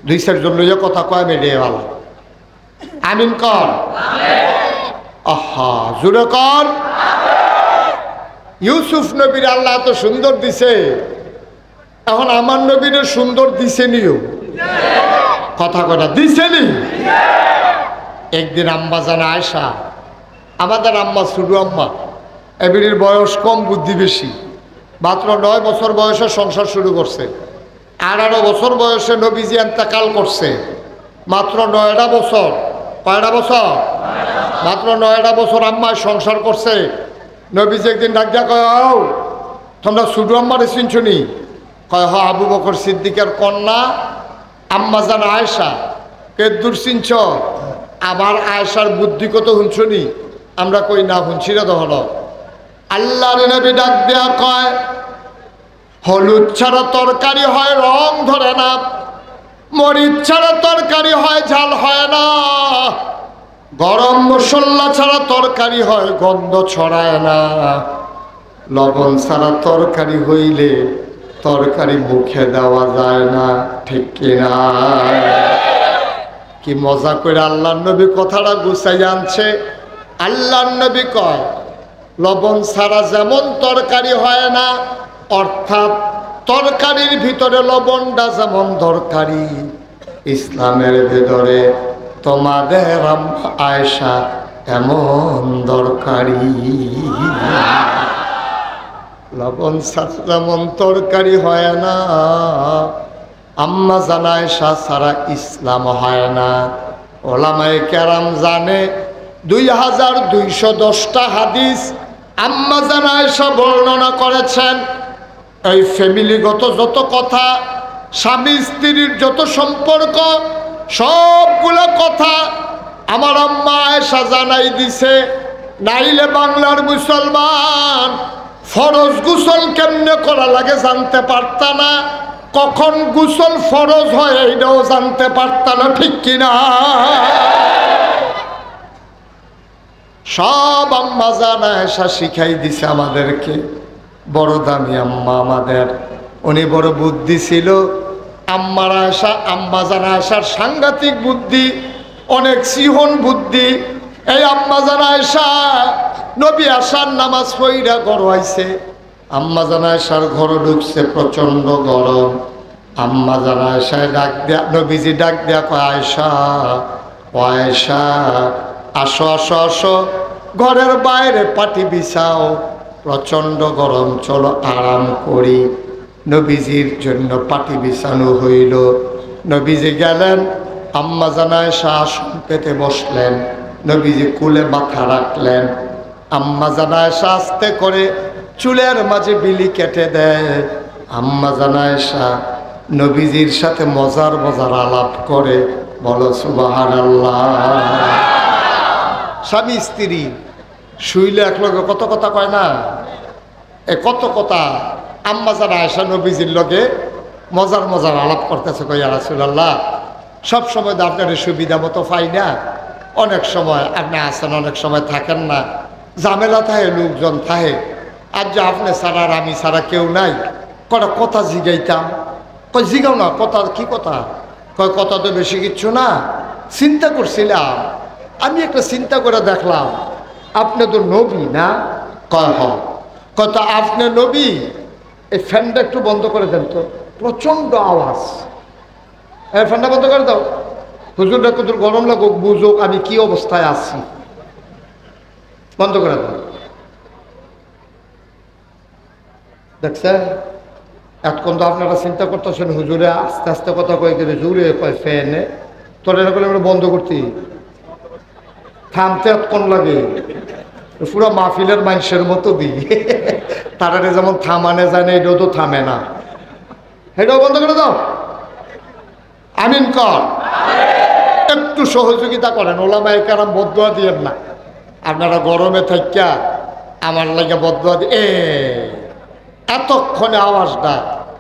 2-4 লইয়া কথা কয় মেডিয়ে বালা। আমিন কর। আহা জুড়ে কর। ইউসুফ নবীর আল্লাহ এত সুন্দর দিছে, এখন আমার নবীর সুন্দর দিছে নিও কথা কথা দিছে নি। একদিন আম্মা জানা আয়সা, আমাদের আম্মা শুধু আম্মা, এবির বয়স কম বুদ্ধি বেশি, মাত্র 9 বছর বয়সে সংসার শুরু করছে। 18 বছর বয়সে নবীজি ইন্তেকাল করছে, মাত্র 9টা বছর। কয়টা বছর? মাত্র 9টা বছর আম্মায় সংসার করছে। নবীজি একদিন ডাক দিয়া কয়, ও তোমরা শুধু আম্মারে চিনছনি? কয়, হ, আবু বকর সিদ্দিকের কন্যা আম্মা জান আয়েশা। কে দূর চিনছ? আবার আয়েশার বুদ্ধি কত শুনছনি? আমরা কই না, শুনছি না। তখন আল্লাহর নবী ডাক দেয়া কয়, হলুদ ছাড়া তরকারি হয় রং ধরে না, মরিচ ছাড়া তরকারি হয় ঝাল হয় না, গরম মশলা ছাড়া তরকারি হয় গন্ধ ছড়ায় না, লবণ ছাড়া তরকারি হইলে তরকারি মুখে দেওয়া যায় না। ঠিক কিনা? কি মজা করে আল্লাহর নবী কথাটা গুছাই আনছে। আল্লাহর নবী কয়, লবণ ছাড়া যেমন তরকারি হয় না, অর্থাৎ তরকারির ভিতরে লবণটা যেমন দরকারি, ইসলামের ভিতরে তোমাদের আম্মা আয়েশা এমন দরকারি। লবণ ছাড়া যেমন তরকারি হয় না, আম্মা জান আয়েশা ছাড়া ইসলাম হয় না। ওলামায়ে কেরাম জানে 2210টা হাদিস আম্মা জান আয়েশা বর্ণনা করেছেন। এই ফ্যামিলিগত যত কথা, স্বামী স্ত্রীর যত সম্পর্ক, সবগুলো কথা আমার আম্মা আয়েশা জানাই দিছে। নাইলে বাংলার মুসলমান ফরজ গোসল কেমনে করা লাগে জানতে পারতা না, কখন গোসল ফরজ হয় এইটাও জানতে পারতা না। ঠিক কিনা? সব আম্মা জান আয়েশা শিখাই দিছে আমাদেরকে। বড় দামি আম্মা আমাদের, উনি বড় বুদ্ধি ছিল। আম্মা জান আয়েশার সাংঘাতিক বুদ্ধি, অনেক সিহন বুদ্ধি। এই আম্মা জান আয়েশা নবী আসার নামাজ পড়া ঘর আইছে। আম্মা জান আয়েশার ঘর ঢুকছে, প্রচন্ড গরম। আম্মা জান আয়েশায় ডাক দেয়া, নবীজি ডাক দেয়া কয়, আয়েশা, ও আয়েশা, আসো আসো আসো, ঘরের বাইরে পাটি বিছাও, প্রচন্ড গরম, চলো আরাম করি। নবীজির জন্য পাটি বিছানো হইল। নবীজি গেলেন, আম্মা জান আয়েশা আসন পেতে বসলেন, নবীজি কুলে মাথা রাখলেন। আম্মা জান আয়েশা আস্তে করে চুলের মাঝে বিলি কেটে দেয়। আম্মা জান আয়েশা নবীজির সাথে মজার মজার আলাপ করে। বলো সুবহানাল্লাহ। স্বামী স্ত্রী শুইলে একলগে কত কথা কয় না? এ কত কথা আম্মা জান আয়েশা নবীজির লগে মজার মজার আলাপ করতেছে। কই, ইয়া রাসূলুল্লাহ, সব সময় তো আপনার সুবিধা মতো পাই না, অনেক সময় আপনি আসেন, অনেক সময় থাকেন না, ঝামেলা থাকে, লোকজন থাকে, আর যে আপনি ছাড়া আর আমি ছাড়া কেউ নাই, কটা কথা জিগাইতাম। কই, জিগাও না, কথা কি কথা? কয়, কথা তো বেশি কিচ্ছু না, চিন্তা করছিলাম, আমি একটা চিন্তা করে দেখলাম, আপনি তো নবী না? কয়, হ। কত আপনি নবী? এই ফ্যানটা একটু বন্ধ করে দেন তো, প্রচন্ড আওয়াজ। এই ফ্যানটা বন্ধ করে দাও, হুজুরটা কত গরম লাগুক, বুঝুক আমি কি অবস্থায় আছি। বন্ধ করে দাও। দেখছেন, এতক্ষণ তো আপনারা চিন্তা করতেছেন, হুজুরে আস্তে আস্তে কথা কয়ে গেলে জুড়ে কয় ফ্যানে, তোর এরকম করে আমরা বন্ধ করতে থামতে এতক্ষণ লাগে। পুরো মাহফিলের মানুষের মতো দিই, তারা যেমন থামানে যায় না, এটাও তো থামে না, এটাও বন্ধ করে দাও। আমিন কর। একটু সহযোগিতা করেন, ওলামায়ে কেরাম বদদুয়া দিয়েন না। আপনারা গরমে থাকিয়া আমার লাগে বদদুয়া দিয়ে এতক্ষণে আওয়াজটা,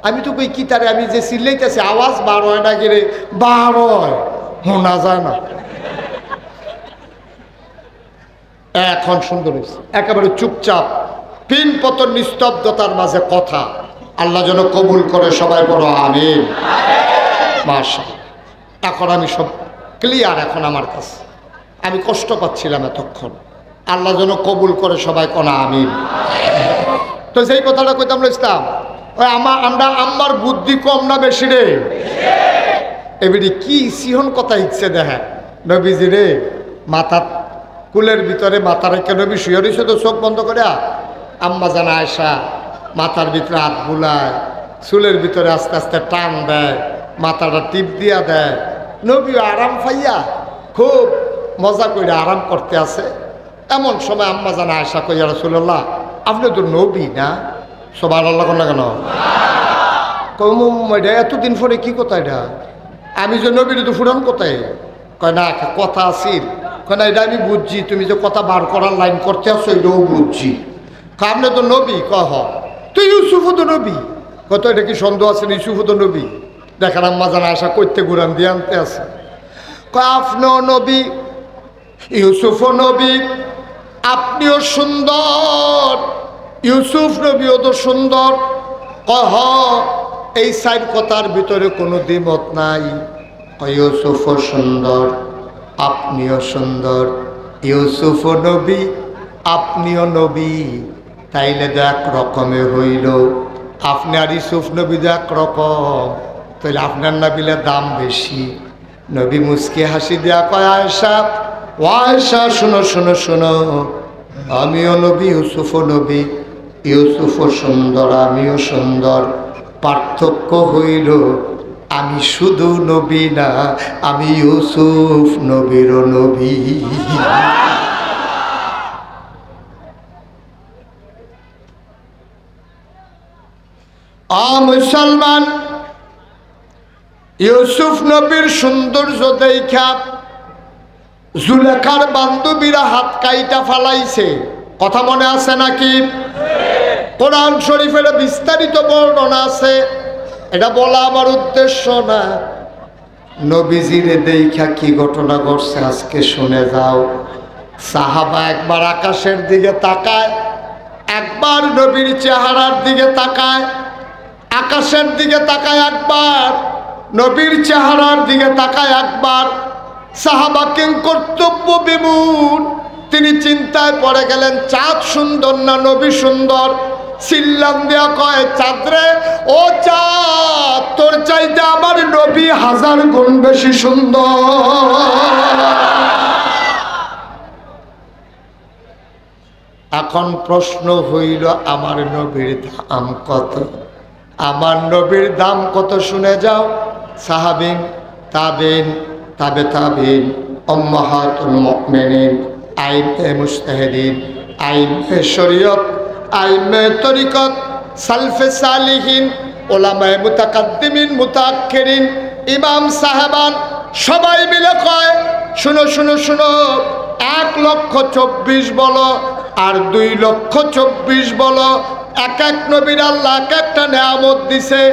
আমি তো কই কি তারে, আমি যে চিল্লাইতেছি আওয়াজ বার হয় না, গেলে বার হয়, শোনা যায় না। এখন সুন্দর হয়েছে, একেবারে চুপচাপ, পিন পতন নিস্তব্ধতার মাঝে কথা। আল্লাহ যেন কবুল করে, সবাই বড় আমিন। মাশাআল্লাহ, এখন আমি সব ক্লিয়ার, এখন আমার কাছে আমি কষ্ট পাচ্ছিলাম এতক্ষণ। আল্লাহ যেন কবুল করে, সবাই কোনা আমিন। তো যেই কথাটা কইতাম ইসলাম, ওই আমরা আম্মার বুদ্ধি কম না বেশি রে? এবারে কি সিহন কথা ইচ্ছে দেখে। নবীজি রে মাথা কুলের ভিতরে মাথা রেখে নবী শুয়ে রয়েছে, তো চোখ বন্ধ করে আম্মা জান আয়েশা মাথার ভিতরে হাত বুলায়, চুলের ভিতরে আস্তে আস্তে টান দেয়, মাথাটা টিপ দিয়া দেয়। নবী আরাম পাইয়া খুব মজা করে আরাম করতে আছে। এমন সময় আম্মা জান আয়েশা কই, ইয়া রাসূলুল্লাহ আপনি তো নবী না? সুবহানাল্লাহ কোন না কেন? কই এটা এতদিন পরে কি কথা এটা? আমি যে নবীর তো ফুরান কোথায়? কয় না কথা আছিল। কয় না এটা আমি বুঝছি, তুমি যে কথা বার করার লাইন করতে আসছো এটাও বুঝছি। আপনি তো নবী? কহ তুই ইউসুফও তো নবী। কত এটা কি সন্দেহ আছে? ইউসুফও তো নবী। দেখেন আম্মা জান আয়েশা করতে ঘুরান দিয়ে আনতে আছে। কয় আপনিও নবী, ইউসুফও নবী, আপনিও সুন্দর, ইউসুফ নবীও তো সুন্দর। কহ এই সাইড কথার ভিতরে কোনো দ্বিমত নাই। ইউসুফও সুন্দর, আপনিও সুন্দর, ইউসুফও নবী, আপনিও নবী, তাইলে তো এক রকমে হইল। আপনি আর ইউসুফ নবী তো এক রকম, তাইলে আপনার নবীলে দাম বেশি। নবী মুস্কি হাসি দেয়া কয়, আয়েশা ও আয়েশা শোনো শোনো শোনো, আমিও নবী ইউসুফও নবী, ইউসুফও সুন্দর আমিও সুন্দর, পার্থক্য হইল আমি শুধু নবী না, আমি ইউসুফ নবীরও নবী। মুসলমান, ইউসুফ নবীর সৌন্দর্য দেখা জুলেখার বান্ধবীরা হাত কাইটা ফালাইছে। কথা মনে আছে নাকি? কোরআন শরীফের বিস্তারিত বর্ণনা আছে, এটা বলা আমার উদ্দেশ্য না। নবীজিরে দেখা কি ঘটনা ঘটছে আজকে শুনে যাও। সাহাবা একবার আকাশের দিকে তাকায়, একবার নবীর চেহারার দিকে তাকায়, আকাশের দিকে তাকায় একবার, নবীর চেহারার দিকে তাকায় একবার। সাহাবা কিং কর্তব্য বিমূঢ়, তিনি চিন্তায় পড়ে গেলেন, চাঁদ সুন্দর না নবী সুন্দর? চিল্লাম দেয়া কয়, চাঁদরে ও চাঁদ, তোর চাইতে আমার নবী 1000 গুণ বেশি সুন্দর। এখন প্রশ্ন হইল, আমার নবীর দাম কত? আমার নবীর দাম কত শুনে যাও। সাহাবিন, তাবিন, তাবে তাবিন, উম্মাহাতুল মুমিনিন, আইমে মুজতাহিদিন, আইমে শরীয়ত, আইমে তরিকত, সালফে সালিহিন, উলামায়ে মুতাকাদ্দিমিন মুতাআক্খিরিন, ইমাম সাহেবান সবাই মিলে কয়, শুনো শুনো শুনো, 1,24,000 বলো আর 2,24,000 বলো, এক এক নবীর আল্লাহ এক একটা নেয়ামত দিছে।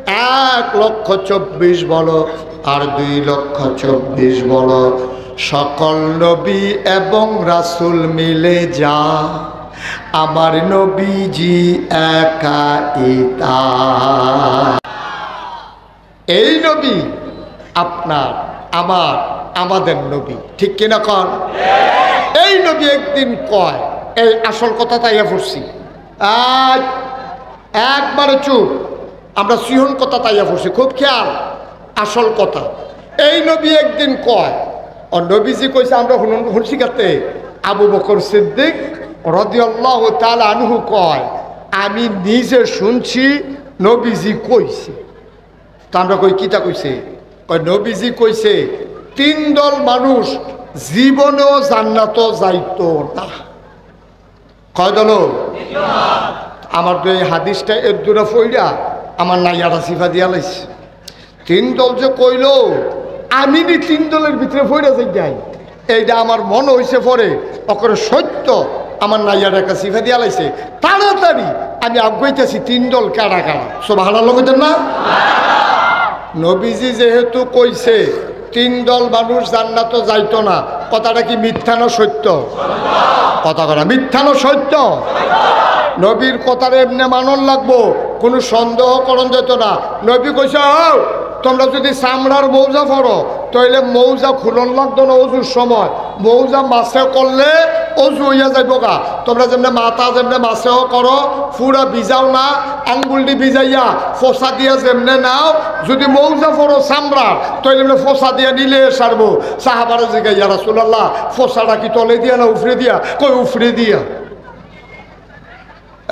1,24,000 বলো আর 2,24,000 বলো, সকল নবী এবং রাসূল মিলে যা, আমার নবীজি একাই তা। এই নবী আপনার আমার আমাদের নবী, ঠিক কিনা কর? এই নবী একদিন কয়, এই আসল কথা তাইয়া পড়ছি, আজ একবারে চুপ, আমরা সিহন কথা তাইয়া পড়ছি, খুব খেয়াল, আসল কথা। এই নবী একদিন কয়, ও নবীজি কইছে আমরা শুনছি কাতে, আবু বকর সিদ্দিক রাদিয়াল্লাহু তাআলা আনহু কয়, আমি নিজে শুনছি নবীজি কইছে। তা আমরা কই কিতা কইছে? কয় নবীজি কইছে 3 দল মানুষ জীবনেও জান্নাত যাইতো না। কয় দল? আমার তো এই হাদিসটা এর দূরে ফইরা আমার নাইয়ারা সিফা দিয়া লাইছে। 3 দল যে কইল, আমি 3 দলের ভিতরে ফইরা যাই, এইটা আমার মনে হইছে পরে অকরে সত্য, আমার নাইয়ার একটা সিফা দিয়া লাইছে। তাড়াতাড়ি আমি আগাইতেছি 3 দল কারা কারা। সুবহানাল্লাহ কইতেন না? নবীজি যেহেতু কইছে 3 দল মানুষ জান্নাত যাইতো না, কথাটা কি মিথ্যা না সত্য? কথা করা মিথ্যা না সত্য? নবীর কথার এমনি মানন লাগবো, কোনো সন্দেহ করণ যেত না। নবী কইছে, তোমরা যদি চামড়ার মৌজা পড়ো তাহলে মৌজা খুলন লাগতো না অজুর সময়, মৌজা মাছে করলে অজু হইয়া যাইব গা। তোমরা যেমনি মাথা যেমনি মাছেও করো, পুরা ভিজাও না, আঙ্গুলটি ভিজাইয়া ফোসা দিয়া যেমনে নাও, যদি মৌজা পড়ো চামড়ার তাহলে এমনি ফোসা দিয়া নিলে সারবো। সাহাবারে জিজ্ঞাসা, ইয়া রাসূলুল্লাহ ফোসাটা কি তলে দিয়া না উফরে দিয়া? কই উফরে দিয়া।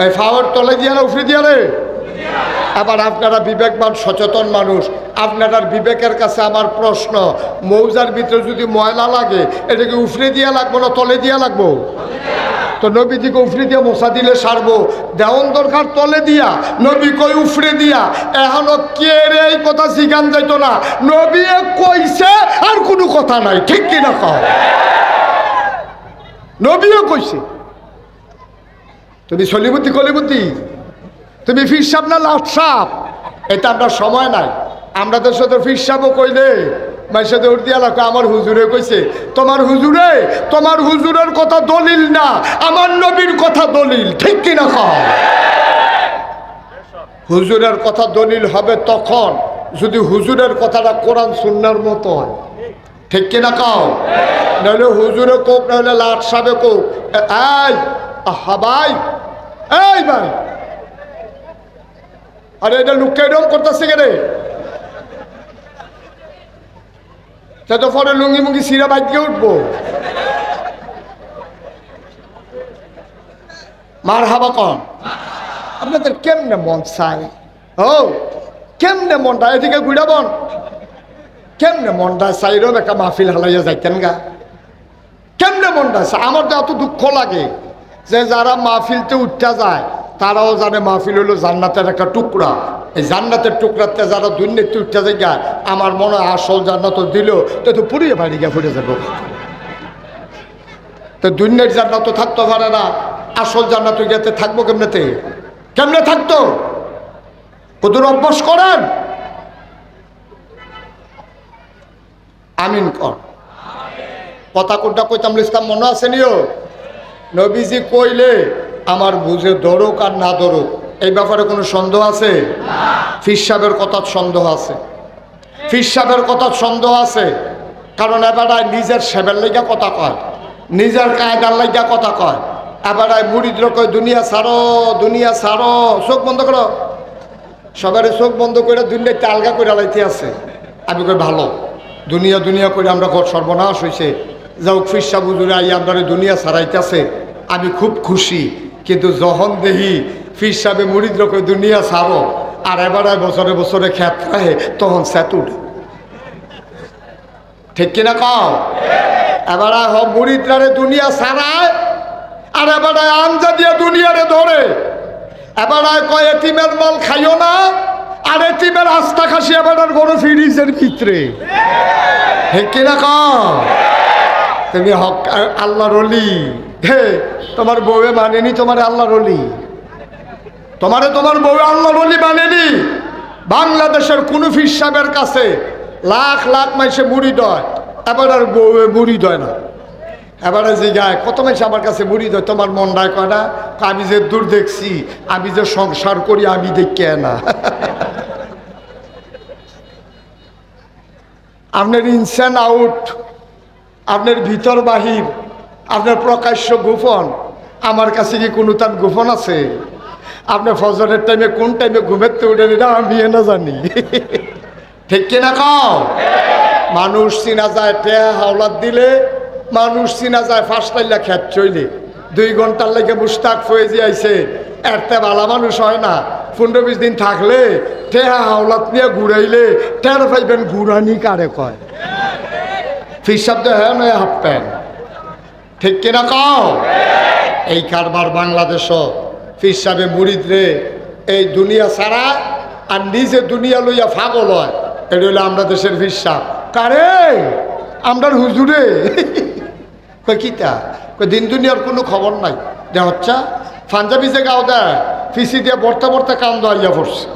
এই ফাওয়ার তলে দিয়া না উফরে দিয়া রে? আবার আপনারা বিবেকবান সচেতন মানুষ, আপনারা বিবেকের কাছে আমার প্রশ্ন, মৌজার ভিতরে যদি ময়লা লাগে এটাকে উফরে দিয়া লাগবো না তলে দিয়া লাগবো? তো নবীজিকে উফরে দিয়া মশা দিলে সারবো, দেওয়ান দরকার তলে দিয়া, নবী কই উফরে দিয়া। এখনো কে রে এই কথা শিখান যাইতো না, নবী কইছে আর কোনো কথা নাই, ঠিক কিনা কও? নবীও কইছে। তুমি সলিমতি কলিমতি, তুমি ফির সাপ না লাট সাপ, এটা আপনার সময় নাই। আমরা তো শুধু ফির সাপও কইলে মাইসে দৌড় দিয়া লাগো, আমার হুজুরে কইছে। তোমার হুজুরে, তোমার হুজুরের কথা দলিল না, আমার নবীর কথা দলিল, ঠিক কিনা কও? হুজুরের কথা দলিল হবে তখন যদি হুজুরের কথাটা কোরআন সুন্নাহর মতো হয়, ঠিক কিনা কও? নাহলে হুজুরে কোক, নাহলে লাট সাপে কোক। এই আহা ভাই, এই ভাই, আরে এটা লুকটা এরকম করতেছে কেন? সে তো পরে লুঙ্গি মুঙ্গি সিরা বাইক দিয়ে উঠবো। মার হাবা কন, আপনাদের কেমনে মন চায়? ও কেমনে মনটা এদিকে ঘুরাবন, কেমনে মনটা চাই রব একটা মাহফিল হালাইয়া যাইতেন গা, কেমনে মনটা চায়? আমার তো এত দুঃখ লাগে যে যারা মাহফিলতে উঠতে যায় তারাও জানে মাহফিল হলো জান্নাতের একটা টুকরা। এই জান্নাতের টুকরাতে যারা দুর্নীতি উঠতে যায়, আমার মনে হয় আসল জান্নাত দিল তো পুড়িয়ে বাড়ি গিয়ে ফুটে যাবো। তো দুর্নীতির জান্নাত থাকতে পারে না, আসল জান্নাত গিয়েতে থাকবো কেমনেতে? কেমনে থাকতো? কত অভ্যাস করেন। আমিন কর। কথা কোনটা কইতাম ইসলাম মনে আছে নিও? নবীজি কইলে আমার বুঝে ধরুক আর না ধরুক, এই ব্যাপারে কোনো সন্দেহ আছে? ফির সাহেবের কথা সন্দেহ আছে, ফির সাহেবের কথা সন্দেহ আছে। কারণ এবারায় নিজের সেবের লাইগা কথা কয়, নিজের কায়দার লাইগা কথা কয়। এবারায় মুরিদরা কয় দুনিয়া ছাড়ো, দুনিয়া ছাড়ো, চোখ বন্ধ করো। সবারে চোখ বন্ধ করে দুনিয়াতে আলগা করে লাইতে আছে। আমি কই ভালো, দুনিয়া দুনিয়া করে আমরা ঘর সর্বনাশ হয়েছে, যাও ফির সাহেব হুজুরে আই আমরা দুনিয়া ছাড়াইতেছে, আমি খুব খুশি। কিন্তু যখন দেখি ফির সাহেবে মুরিদরা কই দুনিয়া ছাড়ো, আর এবারে বছরে বছরে খ্যাত রাহে, তখন স্যাত উঠে, ঠিক কিনা কও? এবারে মুরিদরারে দুনিয়া ছাড়ায়, আর এবারে আঞ্জা দিয়ে দুনিয়ারে ধরে। এবারে কয় এতিমের মাল খাইও না, আর এতিমের আস্থা খাসি এবার গরু ফ্রিজের ভিতরে, ঠিক কিনা কও? তুমি হক আল্লাহর ওলি, হে তোমার বউয়ে মানেনি তোমার আল্লাহর ওলি, তোমার বউয়ে আল্লাহর ওলি মানেনি। বাংলাদেশের কোন ফির সাহেবের কাছে লাখ লাখ মাইসে মুড়ি দেয়, এবার আর বউয়ে মুড়ি দেয় না। এবারে জিগায় কত মাইসে আমার কাছে মুড়ি দেয়, তোমার মন রায় কয় না? আমি যে দূর দেখছি, আমি যে সংসার করি আমি দেখি না। আপনার ইনসান আউট, আপনার ভিতর বাহির, আপনার প্রকাশ্য গোপন, আমার কাছে কি কোনো তার গোপন আছে? আপনার ফজরের টাইমে কোন টাইমে ঘুমের তো উঠে না আমি না জানি, ঠিক কিনা কও? মানুষ চিনা যায় টেয়া হাওলাত দিলে, মানুষ চিনা যায় ফাঁসলাইলা খ্যাত চইলে। 2 ঘন্টার লাগে মুস্তাক ফয়েজি আইছে, একটা ভালো মানুষ হয় না। 15-20 দিন থাকলে টেয়া হাওলাত নিয়ে ঘুরাইলে টের পাইবেন ঘুরানি কারে কয়। ফির শব্দ হ্যাঁ নয় হাফ প্যান্ট, ঠিক কিনা কও? এই কারবার বাংলাদেশও ফির সাহেবে মুরিদ রে এই দুনিয়া ছাড়া আর নিজে দুনিয়া লইয়া ফাগল হয়। এটা হলো আমরা দেশের ফির সাহেব। কারে? আমরার হুজুরে। কিতা দিন দুনিয়ার কোনো খবর নাই। দে হচ্ছা পাঞ্জাবি যে গাও দেয়, ফিসি দিয়ে বর্তা বর্তা কাম দাইয়া পড়ছে।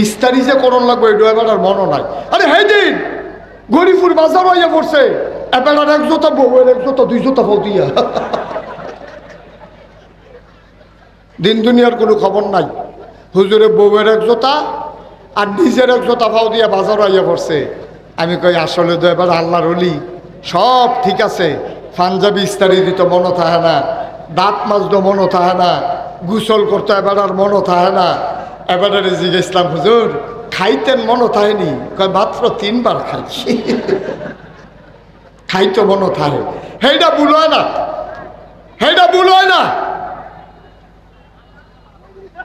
ইস্তারি যে করণ লাগবে এটা এবার আর মনও নাই। আরে হে দিন গরিপুর বাজার হইয়া পড়ছে, এবার আর 1 জোতা বউয়ের 1 জোতা 2 জোতা বউ দিয়া। দিন দুনিয়ার কোনো খবর নাই। হুজুরে বউয়ের 1 জোতা আর নিজের 1 জোতা ফাও দিয়া বাজার হইয়া পড়ছে। আমি কই আসলে তো এবার আল্লাহর ওলি, সব ঠিক আছে, পাঞ্জাবি ইস্তারি দিত মনও থাকে না, দাঁত মাজতো মনও থাকে না, গোসল করতো এবার আর মনও থাকে না। এবারে জিজ্ঞেসলাম হুজুর খাইতেন মনও থাকেনি? কয় মাত্র 3 বার খাই। খাইতো মনও থাকে, সেইটা ভুল হয় না, সেইটা ভুল হয় না।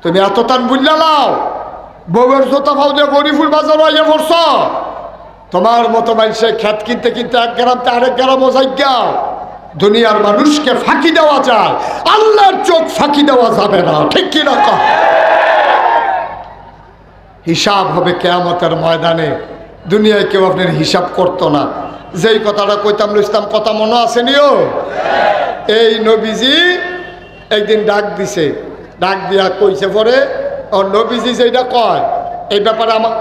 তুমি এত তান বুঝলা লাও, বউয়ের জোতা ফাও দিয়ে গরিফুল বাজার আইয়া পড়ছ। তোমার মতো মানুষের খ্যাত কিনতে কিনতে এক গ্রামতে আরেক গ্রামও যাইগাও। দুনিয়ার মানুষকে ফাঁকি দেওয়া যায়, আল্লাহর চোখ ফাঁকি দেওয়া যাবে না, ঠিক কি না? হিসাব হবে কিয়ামতের ময়দানে। দুনিয়ায় কেউ আপনার হিসাব করতো না। যেই কথাটা কইতাম ইসলাম কথা মনে আসেনিও? এই নবীজি একদিন ডাক দিছে, ডাক দিয়া কইছে পরে ও নবীজি যেটা কয় এই ব্যাপারে আমার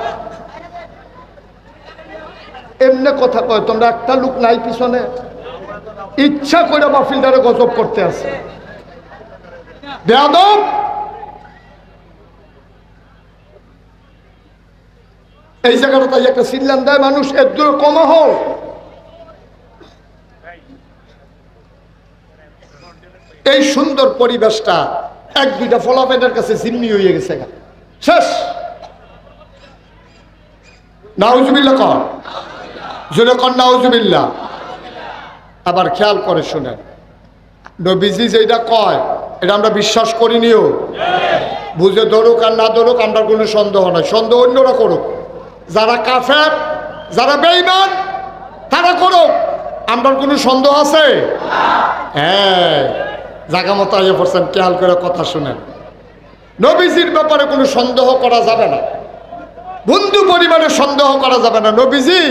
এমনি কথা কয়। তোমরা একটা লোক নাই পিছনে, ইচ্ছা করে মাহফিলদারে গজব করতে আছে। বেয়াদব, এই জায়গাটা তাই একটা সিল্লান দেয় মানুষ এর দূর কমা হোক। এই সুন্দর পরিবেশটা এক দুইটা ফলাফেনের কাছে জিম্মি হয়ে গেছে, শেষ। নাউজুবিল্লাহ কর, জোরে কর নাউজুবিল্লাহ। আবার খেয়াল করে শুনেন, নবীজি যেটা কয় এটা আমরা বিশ্বাস করিনিও। বুঝে ধরুক আর না ধরুক আমরা কোনো সন্দেহ নাই, সন্দেহ অন্যরা করুক। যারা কাফের, যারা বেঈমান তারা করুক, আমরা কোনো সন্দেহ আছে? হ্যাঁ, জায়গা মতো আইয়া পড়ছেন, খেয়াল করে কথা শুনেন। নবীজির ব্যাপারে কোনো সন্দেহ করা যাবে না, বন্ধু পরিবারে সন্দেহ করা যাবে না। নবীজি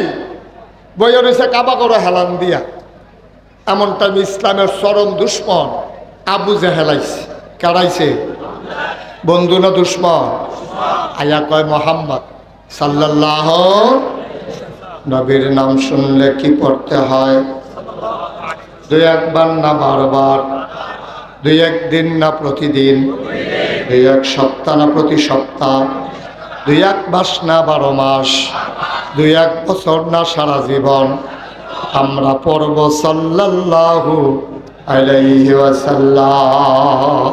বইয়া রয়েছে কাবা করো হেলান দিয়া। এমন টাইম ইসলামের চরম দুশ্মন আবু জেহেল আইছে। কারাইছে? বন্ধু না দুশ্মন? আয়া কয় মোহাম্মদ সাল্লাল্লাহু, নবীর নাম শুনলে কি পড়তে হয়? দুই একবার না বারবার? দুই একদিন না প্রতিদিন? দুই এক সপ্তাহ না প্রতি সপ্তাহ? দুই এক মাস না 12 মাস? দুই এক বছর না সারা জীবন? আমরা পড়ব সাল্লাল্লাহু আলাইহি ওয়াসাল্লাম।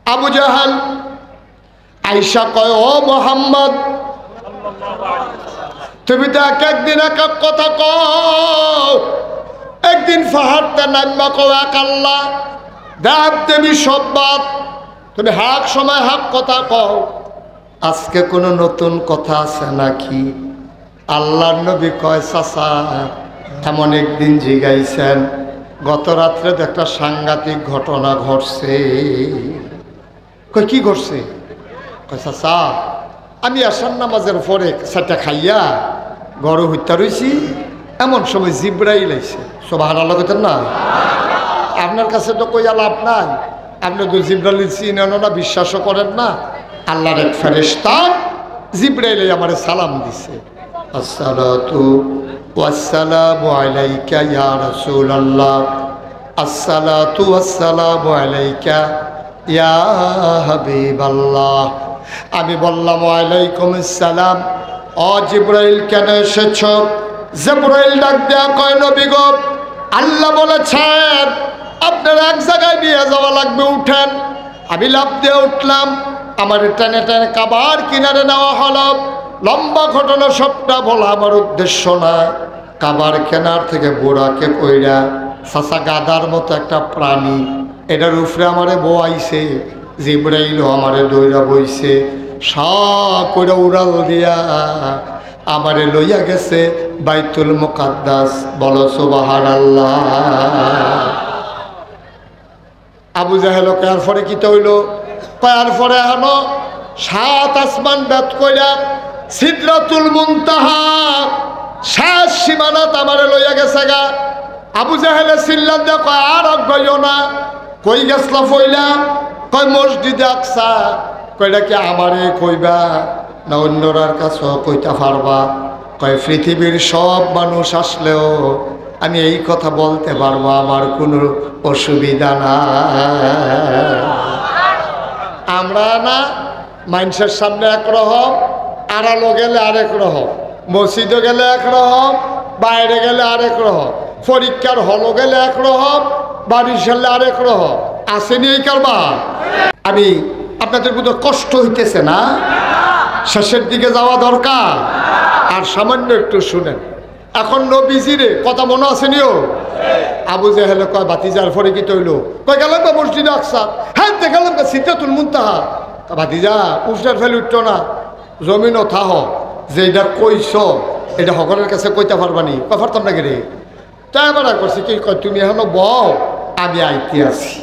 আবু জাহাল আয়েশা কয় ও মোহাম্মদ, তুমি তো এক একদিন এক এক কথা কও। একদিন পাহাড়তে নামবা কও এক আল্লাহ, দেব দেবী সব বাদ, তুমি হাক সময় হাক কথা কও। আজকে কোনো নতুন কথা আছে নাকি? আল্লাহর নবী কয় চাচা এমন একদিন জিগাইছেন, গত রাত্রে তো একটা সাংঘাতিক ঘটনা ঘটছে। কয় কি ঘটছে? কয় চাচা আমি আসার নামাজের পরে সেটা খাইয়া গরু হত্যা রয়েছি, এমন সময় জিব্রাইল আইছে। সুবহানাল্লাহ কইতেন না? আপনার কাছে তো কইয়া লাভ নাই, আপনি তো জিব্রাইল চিনেন না, বিশ্বাসও করেন না। আল্লাহর এক ফেরেশতা জিব্রাইল আমারে সালাম দিছে, আসসালাতু ওয়াসসালামু আলাইকা ইয়া রাসূলুল্লাহ, আসসালাতু ওয়াসসালামু আলাইকা ইয়া হাবিবাল্লাহ। আমি বললাম ওয়ালাইকুম আসসালাম। ও জিব্রাইল কেন এসেছ? জিব্রাইল ডাক দেয়া কয় নবী গো, আল্লাহ বলেছেন আপনার এক জায়গায় নিয়ে যাওয়া লাগবে, উঠেন। আমি লাফ দিয়ে উঠলাম, আমার টেনে টেনে কাবার কিনারে নেওয়া হলো। লম্বা ঘটনা সবটা বলা আমার উদ্দেশ্য না। কাবার কেনার থেকে বুড়াকে কইরা চাচা গাদার মতো একটা প্রাণী, এটার উপরে আমারে বইছে। জিব্রাইলও আমারে দৌড়া বইছে, সব কইরা উড়াল দিয়া আমারে লইয়া গেছে বাইতুল মুকাদ্দাস। বলো সুবহানাল্লাহ। আবু জাহেল কয়ার পরে কি হইল? কয়ার পরে এখনো 7 আসমান বেদ কইরা সিদরাতুল মুনতাহা শেষ সীমানাত আমারে লইয়া গেছে গা। আবু জাহেলে চিল্লান দিয়া কয় আর অজ্ঞাইও না। কই গেছলা ফইলা? কয় মসজিদে আকসা। কয়টা কি আমারে কইবা না অন্যরার কাছেও কইতা পারবা? কয় পৃথিবীর সব মানুষ আসলেও আমি এই কথা বলতে পারবো, আমার কোনো অসুবিধা না। আমরা না মানুষের সামনে একরকম, আড়ালো গেলে আরেক রকম, মসজিদে গেলে একরকম, বাইরে গেলে আরেক রকম, পরীক্ষার হলো গেলে একরকম, বাড়ির সামনে আরেক রকম। আসেনি এই কারবা? আমি আপনাদের মধ্যে কষ্ট হইতেছে না? শেষের দিকে যাওয়া দরকার। আর সামান্য একটু শুনেন, এখন নবীজিরে কথা মনে আসেনিও? আবু জাহেল কয় বাতিজার পরে কি তৈল? কয় গেলাম বা মসজিদে আকসা। হ্যাঁ গেলাম সিদরাতুল মুনতাহা। ভাতিজা উফটার ফেলে উঠতো না, জমিনও থাহ, যেটা কইস এটা সকলের কাছে কইতে পারবানি, পারতাম না রে। তাই এবার করছি কি কয়, তুমি এখনো বও, আমি আইতে আছি।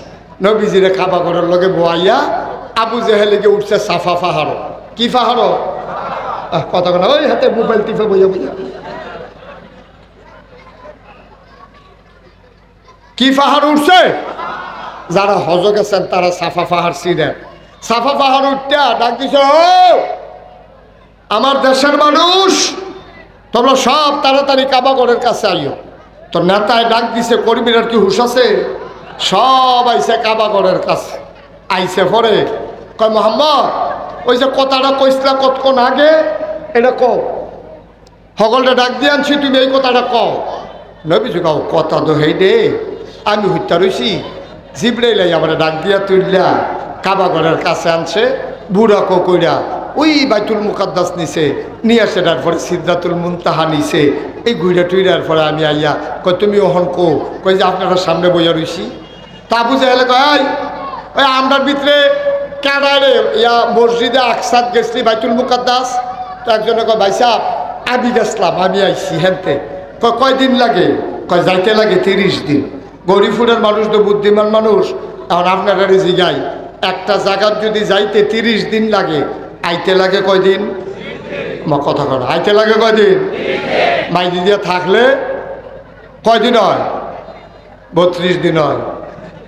নবীজিরে খাবা ঘরের লগে বয়াইয়া আবু জেহেলিকে উঠছে সাফা পাহাড়। কি পাহাড়? কথা কথা ওই হাতে মোবাইল টিপে বইয়া বইয়া। কি পাহাড় উঠছে? যারা হজ গেছেন তারা সাফা পাহাড় চিনেন। সাফা পাহাড় উঠতে ডাক দিছে, আমার দেশের মানুষ, তোমরা সব তাড়াতাড়ি কাবা ঘরের কাছে আইও। তো নেতায় ডাক দিছে, কর্মীরা কি হুশ আছে? সব আইসে কাবা ঘরের কাছে। আইসে পরে কয়, মোহাম্মদ ওই যে কথাটা কইসলা কতক্ষণ আগে, এটা কও। সকলটা ডাক দিয়ে আনছি, তুমি এই কথাটা কও। নবীজি কও, কথা তো হেই দে, আমি হত্যা রইছি। জিবরাইল আমার ডাক দিয়া তুললা কাবা ঘরের কাছে আনছে, বুড়া কইরা ওই বাইতুল মুকাদ্দাস নিছে, নিয়ে আসে তারপরে সিদরাতুল মুনতাহা নিছে। এই ঘুরে টুইরার পরে আমি আইয়া কই, তুমি ওহন কই যে আপনারা সামনে বইয়া রইছি। তা বুঝে হলে কয়, ওই আমরার ভিতরে কারারে ইয়া মসজিদে আকসাদ গেছলি বাইতুল মুকাদ্দাস। তো একজনে কয়, ভাই সাহেব আমি গেছলাম, আমি আইছি হেনতে। কয়দিন লাগে? কয় যাইতে লাগে 30 দিন। গরিবপুরের মানুষ তো বুদ্ধিমান মানুষ, এখন আপনারা জিগাই, একটা জায়গার যদি যাইতে 30 দিন লাগে, আইতে লাগে কয়দিন? কথা কর, আইতে লাগে কয়দিন? মাইদি দিয়ে থাকলে কয়দিন হয়? 32 দিন হয়।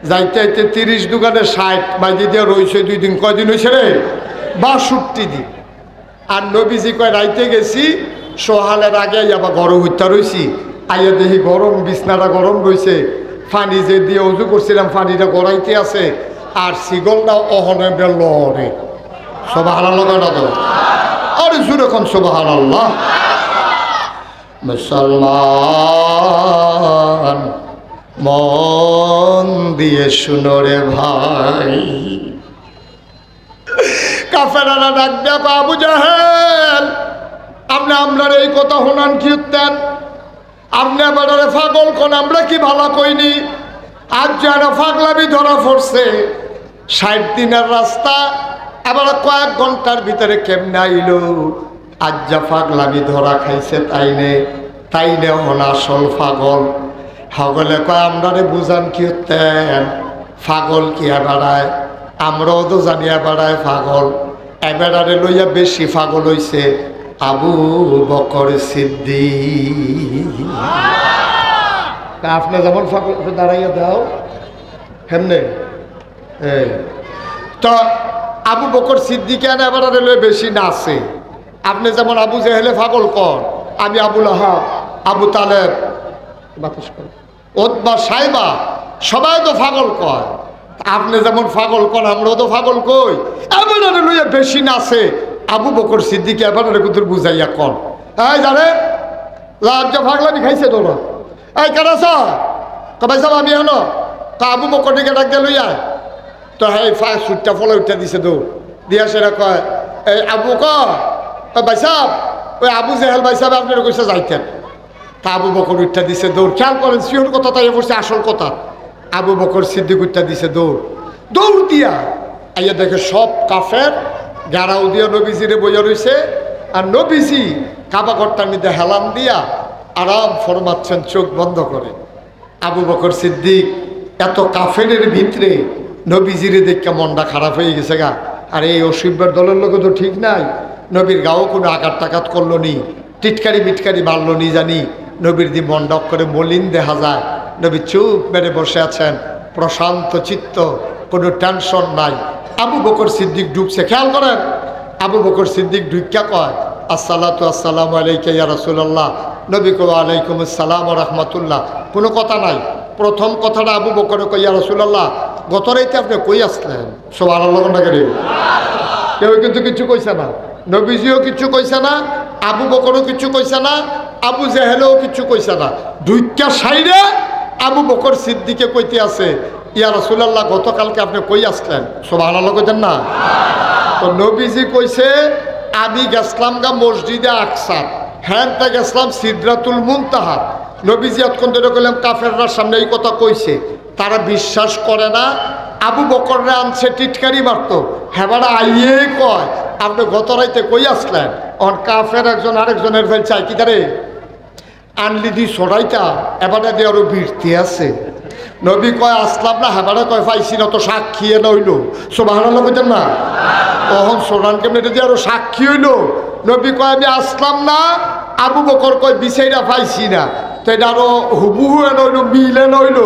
যাইতে আইতে 30 দোকানে 60, মাইদি দিয়ে রয়েছে 2 দিন। কয়দিন হয়েছে রে? 62 দিন। আর নবীজি কয়, রাইতে গেছি, সোহালের আগে আবার গরম হত্যা রয়েছি। আইয়া দেখি গরম, বিছনাটা গরম রয়েছে। পানি যে দিয়ে উজু করছিলাম, পানিটা গড়াইতে আছে, আর শিগলটা অহনে লড়ে। সুবহানাল্লাহ না তো? আরে জুড়ে কোন সুবহানাল্লাহ। মুসলমান মন দিয়ে শুনো রে ভাই, কাফেরারা ডাক দেয়া, আবু জাহেল আপনি আমরার এই কথা শোনান কি উত্তেন? আপনি আবার পাগল কোন, আমরা কি ভালো কইনি? আজ যারা পাগলামি ধরা পড়ছে, 60 দিনের রাস্তা আবার কয়েক ঘন্টার ভিতরে কেমনে আইল? আজ যা পাগলামি ধরা খাইছে তাইনে হন আসল পাগল। হগলে কয়, আমরা বুঝান কি উত্তেন? পাগল কি বেড়ায়? আমরাও তো জানিয়া বেড়ায় পাগল। এবেড়ারে লইয়া বেশি পাগল হইছে আবু বকর সিদ্দিক। আপনি যেমন পাগল দাঁড়াইয়া দাও হেমনে। তো আবু বকর সিদ্দিকে এবেড়ারে লইয়া বেশি নাচে। আপনি যেমন আবু জেহেলে পাগল কর, আমি আবুল আহাব, আবু তালেব, ওতবা, সাইবা সবাই তো পাগল কয়। আপনি যেমন পাগল কন, আমরাও তো পাগল কই। এবারে লইয়া বেশি নাচে আবু বকর সিদ্দিকে, এবারে কুতুর বুঝাইয়া কন। এই জানে লাজ্জা পাগলামি খাইছে তোরা। এই কেনাছ কবাই সব আমি হলো আবু বকর দিকে ডাক দিয়ে লইয়া। তো হ্যাঁ সুটটা ফলে উঠা দিছে তো দিয়া সেটা কয়, এই আবু ভাই সাহেব, ওই আবু জেহেল ভাই সাহেব আপনার কইসা যাইতেন। তা আবু বকর উঠা দিছে দৌড়। খেয়াল করেন, সিওর কথা তাই বলছে আসল কথা। আবু বকর সিদ্দিক উঠা দিছে দৌড় দিয়া আইয়া দেখে সব কাফের গাড়াও দিয়া নবীজিরে বইয়া রয়েছে। আর নবীজি কাবা ঘরটার মধ্যে হেলান দিয়া আরাম ফরমাচ্ছেন চোখ বন্ধ করে। আবু বকর সিদ্দিক এত কাফেরের ভিতরে নবীজিরে দেখে মনটা খারাপ হয়ে গেছে গা। আর এই অসিব্যের দলের লোক তো ঠিক নাই, নবীর গাও কোনো আঘাত টাঘাত করলো নি, টিটকারি মিটকারি মারলো নি জানি। নবীর দি মন্ডপ করে মলিন দেখা যায়। নবী চুপ মেরে বসে আছেন, প্রশান্ত চিত্ত, কোনো টেনশন নাই। আবু বকর সিদ্দিক ঢুকছে, খেয়াল করেন। আবু বকর সিদ্দিক ঢুকিয়া কয়, আসসালাতু আসসালামু আলাইকা ইয়া রাসূলুল্লাহ। নবী কয়, আলাইকুম আসসালাম ওয়া রাহমাতুল্লাহ। কোনো কথা নাই। প্রথম কথাটা আবু বকরে কয়, ইয়া রাসূলুল্লাহ গত রাইতে আপনি কই আসলেন? সুবহানাল্লাহ। কেউ কিন্তু কিছু কইছে না, নবীজিও কিছু কইছে না, আবু বকরও কিছু কইছে না, আবু জেহেলও কিছু কইছে না। দুইটা সাইডে আবু বকর সিদ্দিকে কইতে আছে, ইয়া রাসূলুল্লাহ গতকালকে আপনি কই আসলেন? সুবহানাল্লাহ কইতেন না? তো নবীজি কইছে, আমি গেছলাম গা মসজিদে আকসা, হ্যানটা গেছলাম সিদরাতুল মুনতাহা। নবীজি এতক্ষণ ধরে কইলাম কাফেররা সামনে এই কথা কইছে, তারা বিশ্বাস করে না। আবু বকররা আনছে টিটকারি মারতো, হেবারা আইয়ে কয় আপনি গত রাইতে কই আসলেন? অন কাফের একজন আরেকজনের ফেল চাই কি তারে আনলি দি সরাইতা এবারে দিয়ে আরো বৃত্তি আছে। নবী কয় আসলাম না, হেবারে কয় পাইছি না তো সাক্ষী নইল। সুবহানাল্লাহ কইতেন না? তখন সোরান কেমন দিয়ে আরো সাক্ষী হইল। নবী কয় আমি আসলাম না, আবু বকর কয় বিচাইরা পাইছি না, তো এটা আরো হুবহু নইল, মিলে নইল।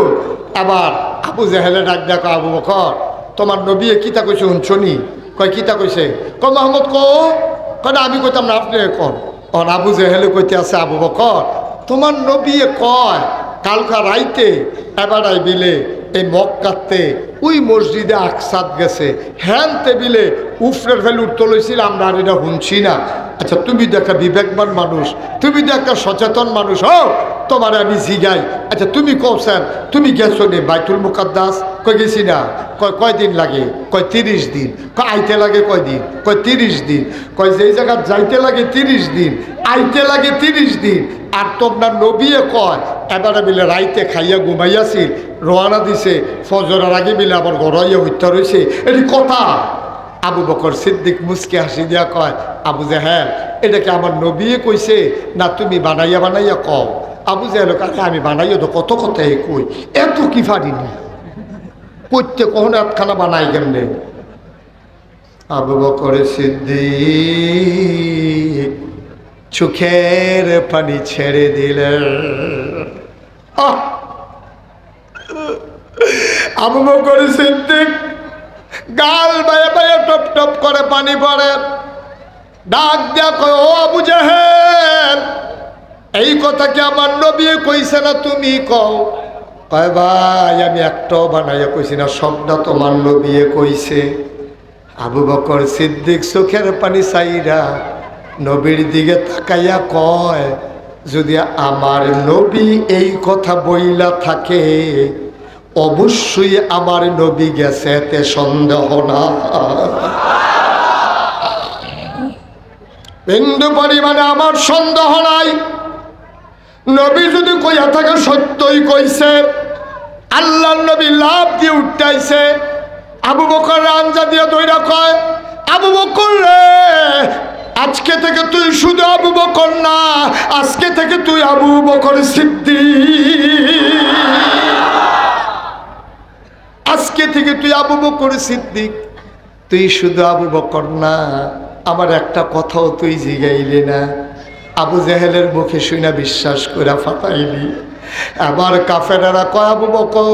আবার আবু জেহেলে ডাক দেখো, আবু বকর তোমার নবী কিতা কইছে শুনছনি? কয় কিতা কইছে? কয় মোহাম্মদ কয় আমি কইতাম না, আপনি কন। আবু জেহেলে কইতে আছে, আবু বকর তোমার নবী কয় কালকা রাইতে এবারাই বিলে এই মক্কাতে ওই মসজিদে আকসাদ গেছে, হ্যান টেবিলে উফরের ফেলে উঠতে লইছিল, আমরা আর এটা শুনছি না। আচ্ছা তুমি তো একটা বিবেকবান মানুষ, তুমি তো একটা সচেতন মানুষ, তোমার আমি জিগাই, আচ্ছা তুমি কওছেন তুমি গেছো নে বাইতুল মুকাদ্দাস? কই গেছি না। কয়দিন লাগে? কয় 30 দিন। আইতে লাগে কয়দিন? কয় 30 দিন। কয় যেই জায়গা যাইতে লাগে 30 দিন, আইতে লাগে 30 দিন। আর তোমরা নবীয়ে কয় এবারে মিলে রাইতে খাইয়া ঘুমাইয়াছিল, রওনা দিছে, ফজরের আগে মিলে আবার গড়াইয়া হত্যা রয়েছে, এটি কথা? আবু বকর সিদ্দিক মুসকে হাসি দিয়া কয়, আবু জাহেল এটা কি আমার নবীয়ে কইছে না তুমি বানাইয়া কও? আবু জাহেল কাছে আমি বানাইয়া তো কত কথাই কই, এত কি পারিনি করতে, কখনো একখানা বানাই কেমনে? আবু বকর সিদ্দিক চোখের পানি ছেড়ে দিলেন। আবু বকর সিদ্দিক গাল বায়ে বায়ে টপ টপ করে পানি পড়ে, ডাক দিয়া কয়, ও আবু জাহেল এই কথা কি আমার নবী কইছে না তুমি কও? কয় ভাই আমি একটাও বানাইয়া কইছি না, সবটা তোমার নবী কইছে। আবু বকর সিদ্দিক চোখের পানি চাইরা নবীর দিকে তাকাইয়া কয়, যদি আমার নবী এই কথা বইলা থাকে অবশ্যই আমার নবী গেছে, এতে সন্দেহ না। বিন্দু পরিমাণে আমার সন্দেহ নাই, নবী যদি কইয়া থাকে সত্যই কইছে। আল্লাহর নবী লাভ দিয়ে উঠাইছে, আবু বকর আঞ্জা দিয়ে দইরা কয়, আবু বকর রে আজকে থেকে তুই শুধু আবু বকর না, আজকে থেকে তুই আবু বকর সিদ্দিক। আজকে থেকে তুই আবু বকর সিদ্দিক, তুই শুধু আবু বকর না, আমার একটা কথাও তুই জিগাইলি না। আবু জেহেলের মুখে শুনে বিশ্বাস করে ফাটাইলি। আবার কাফেরেরা কয়, আবু বকর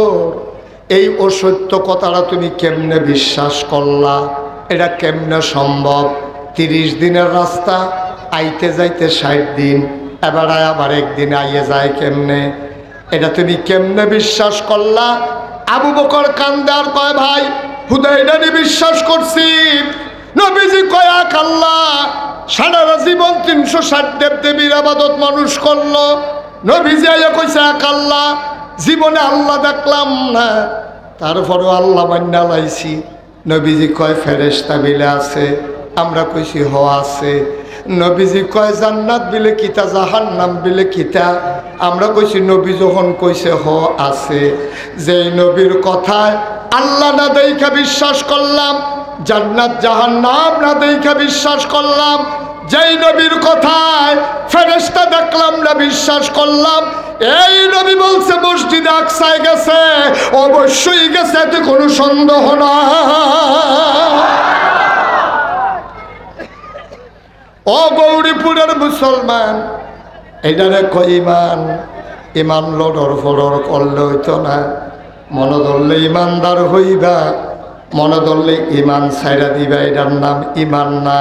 এই অসত্য কথাটা তুমি কেমনে বিশ্বাস করলা? এটা কেমনে সম্ভব? 30 দিনের রাস্তা, আইতে যাইতে 60 দিন, এবার আবার একদিন আইয়ে যায় কেমনে? এটা তুমি কেমনে বিশ্বাস করলা? আবু বকর কান্দার কয়, ভাই হুদাইডানি বিশ্বাস করছি। নবীজি কয় এক আল্লাহ, সারা জীবন 360 দেব দেবীর আবাদত মানুষ করলো। নবীজি আইয়া কইছে এক আল্লাহ, জীবনে আল্লাহ দেখলাম না, তারপরেও আল্লাহ মান্না লাইছি। নবীজি কয় ফেরেশতা বিলে আছে, আমরা কইছি হ আছে। নবীজি কয় জান্নাত বিলে কিতা, জাহান্নাম বিলে কিতা, আমরা কইছি নবী যখন কইছে হ আছে। যেই নবীর কথায় আল্লাহ না দেখা বিশ্বাস করলাম, জান্নাত জাহান্নাম না দেখা বিশ্বাস করলাম, যেই নবীর কথায় ফেরেশতা দেখলাম না বিশ্বাস করলাম, এই নবী বলছে মসজিদে আকসায় গেছে, অবশ্যই গেছে, এতে কোনো সন্দেহ না। ও গৌরীপুরের মুসলমান, এটারে কই ইমান, ইমান লড়র ফড়র করলে হইতো না। মনে ধরলে ইমানদার হইবা, মনে ধরলে ইমান ছাইরা দিবা, এটার নাম ইমান না।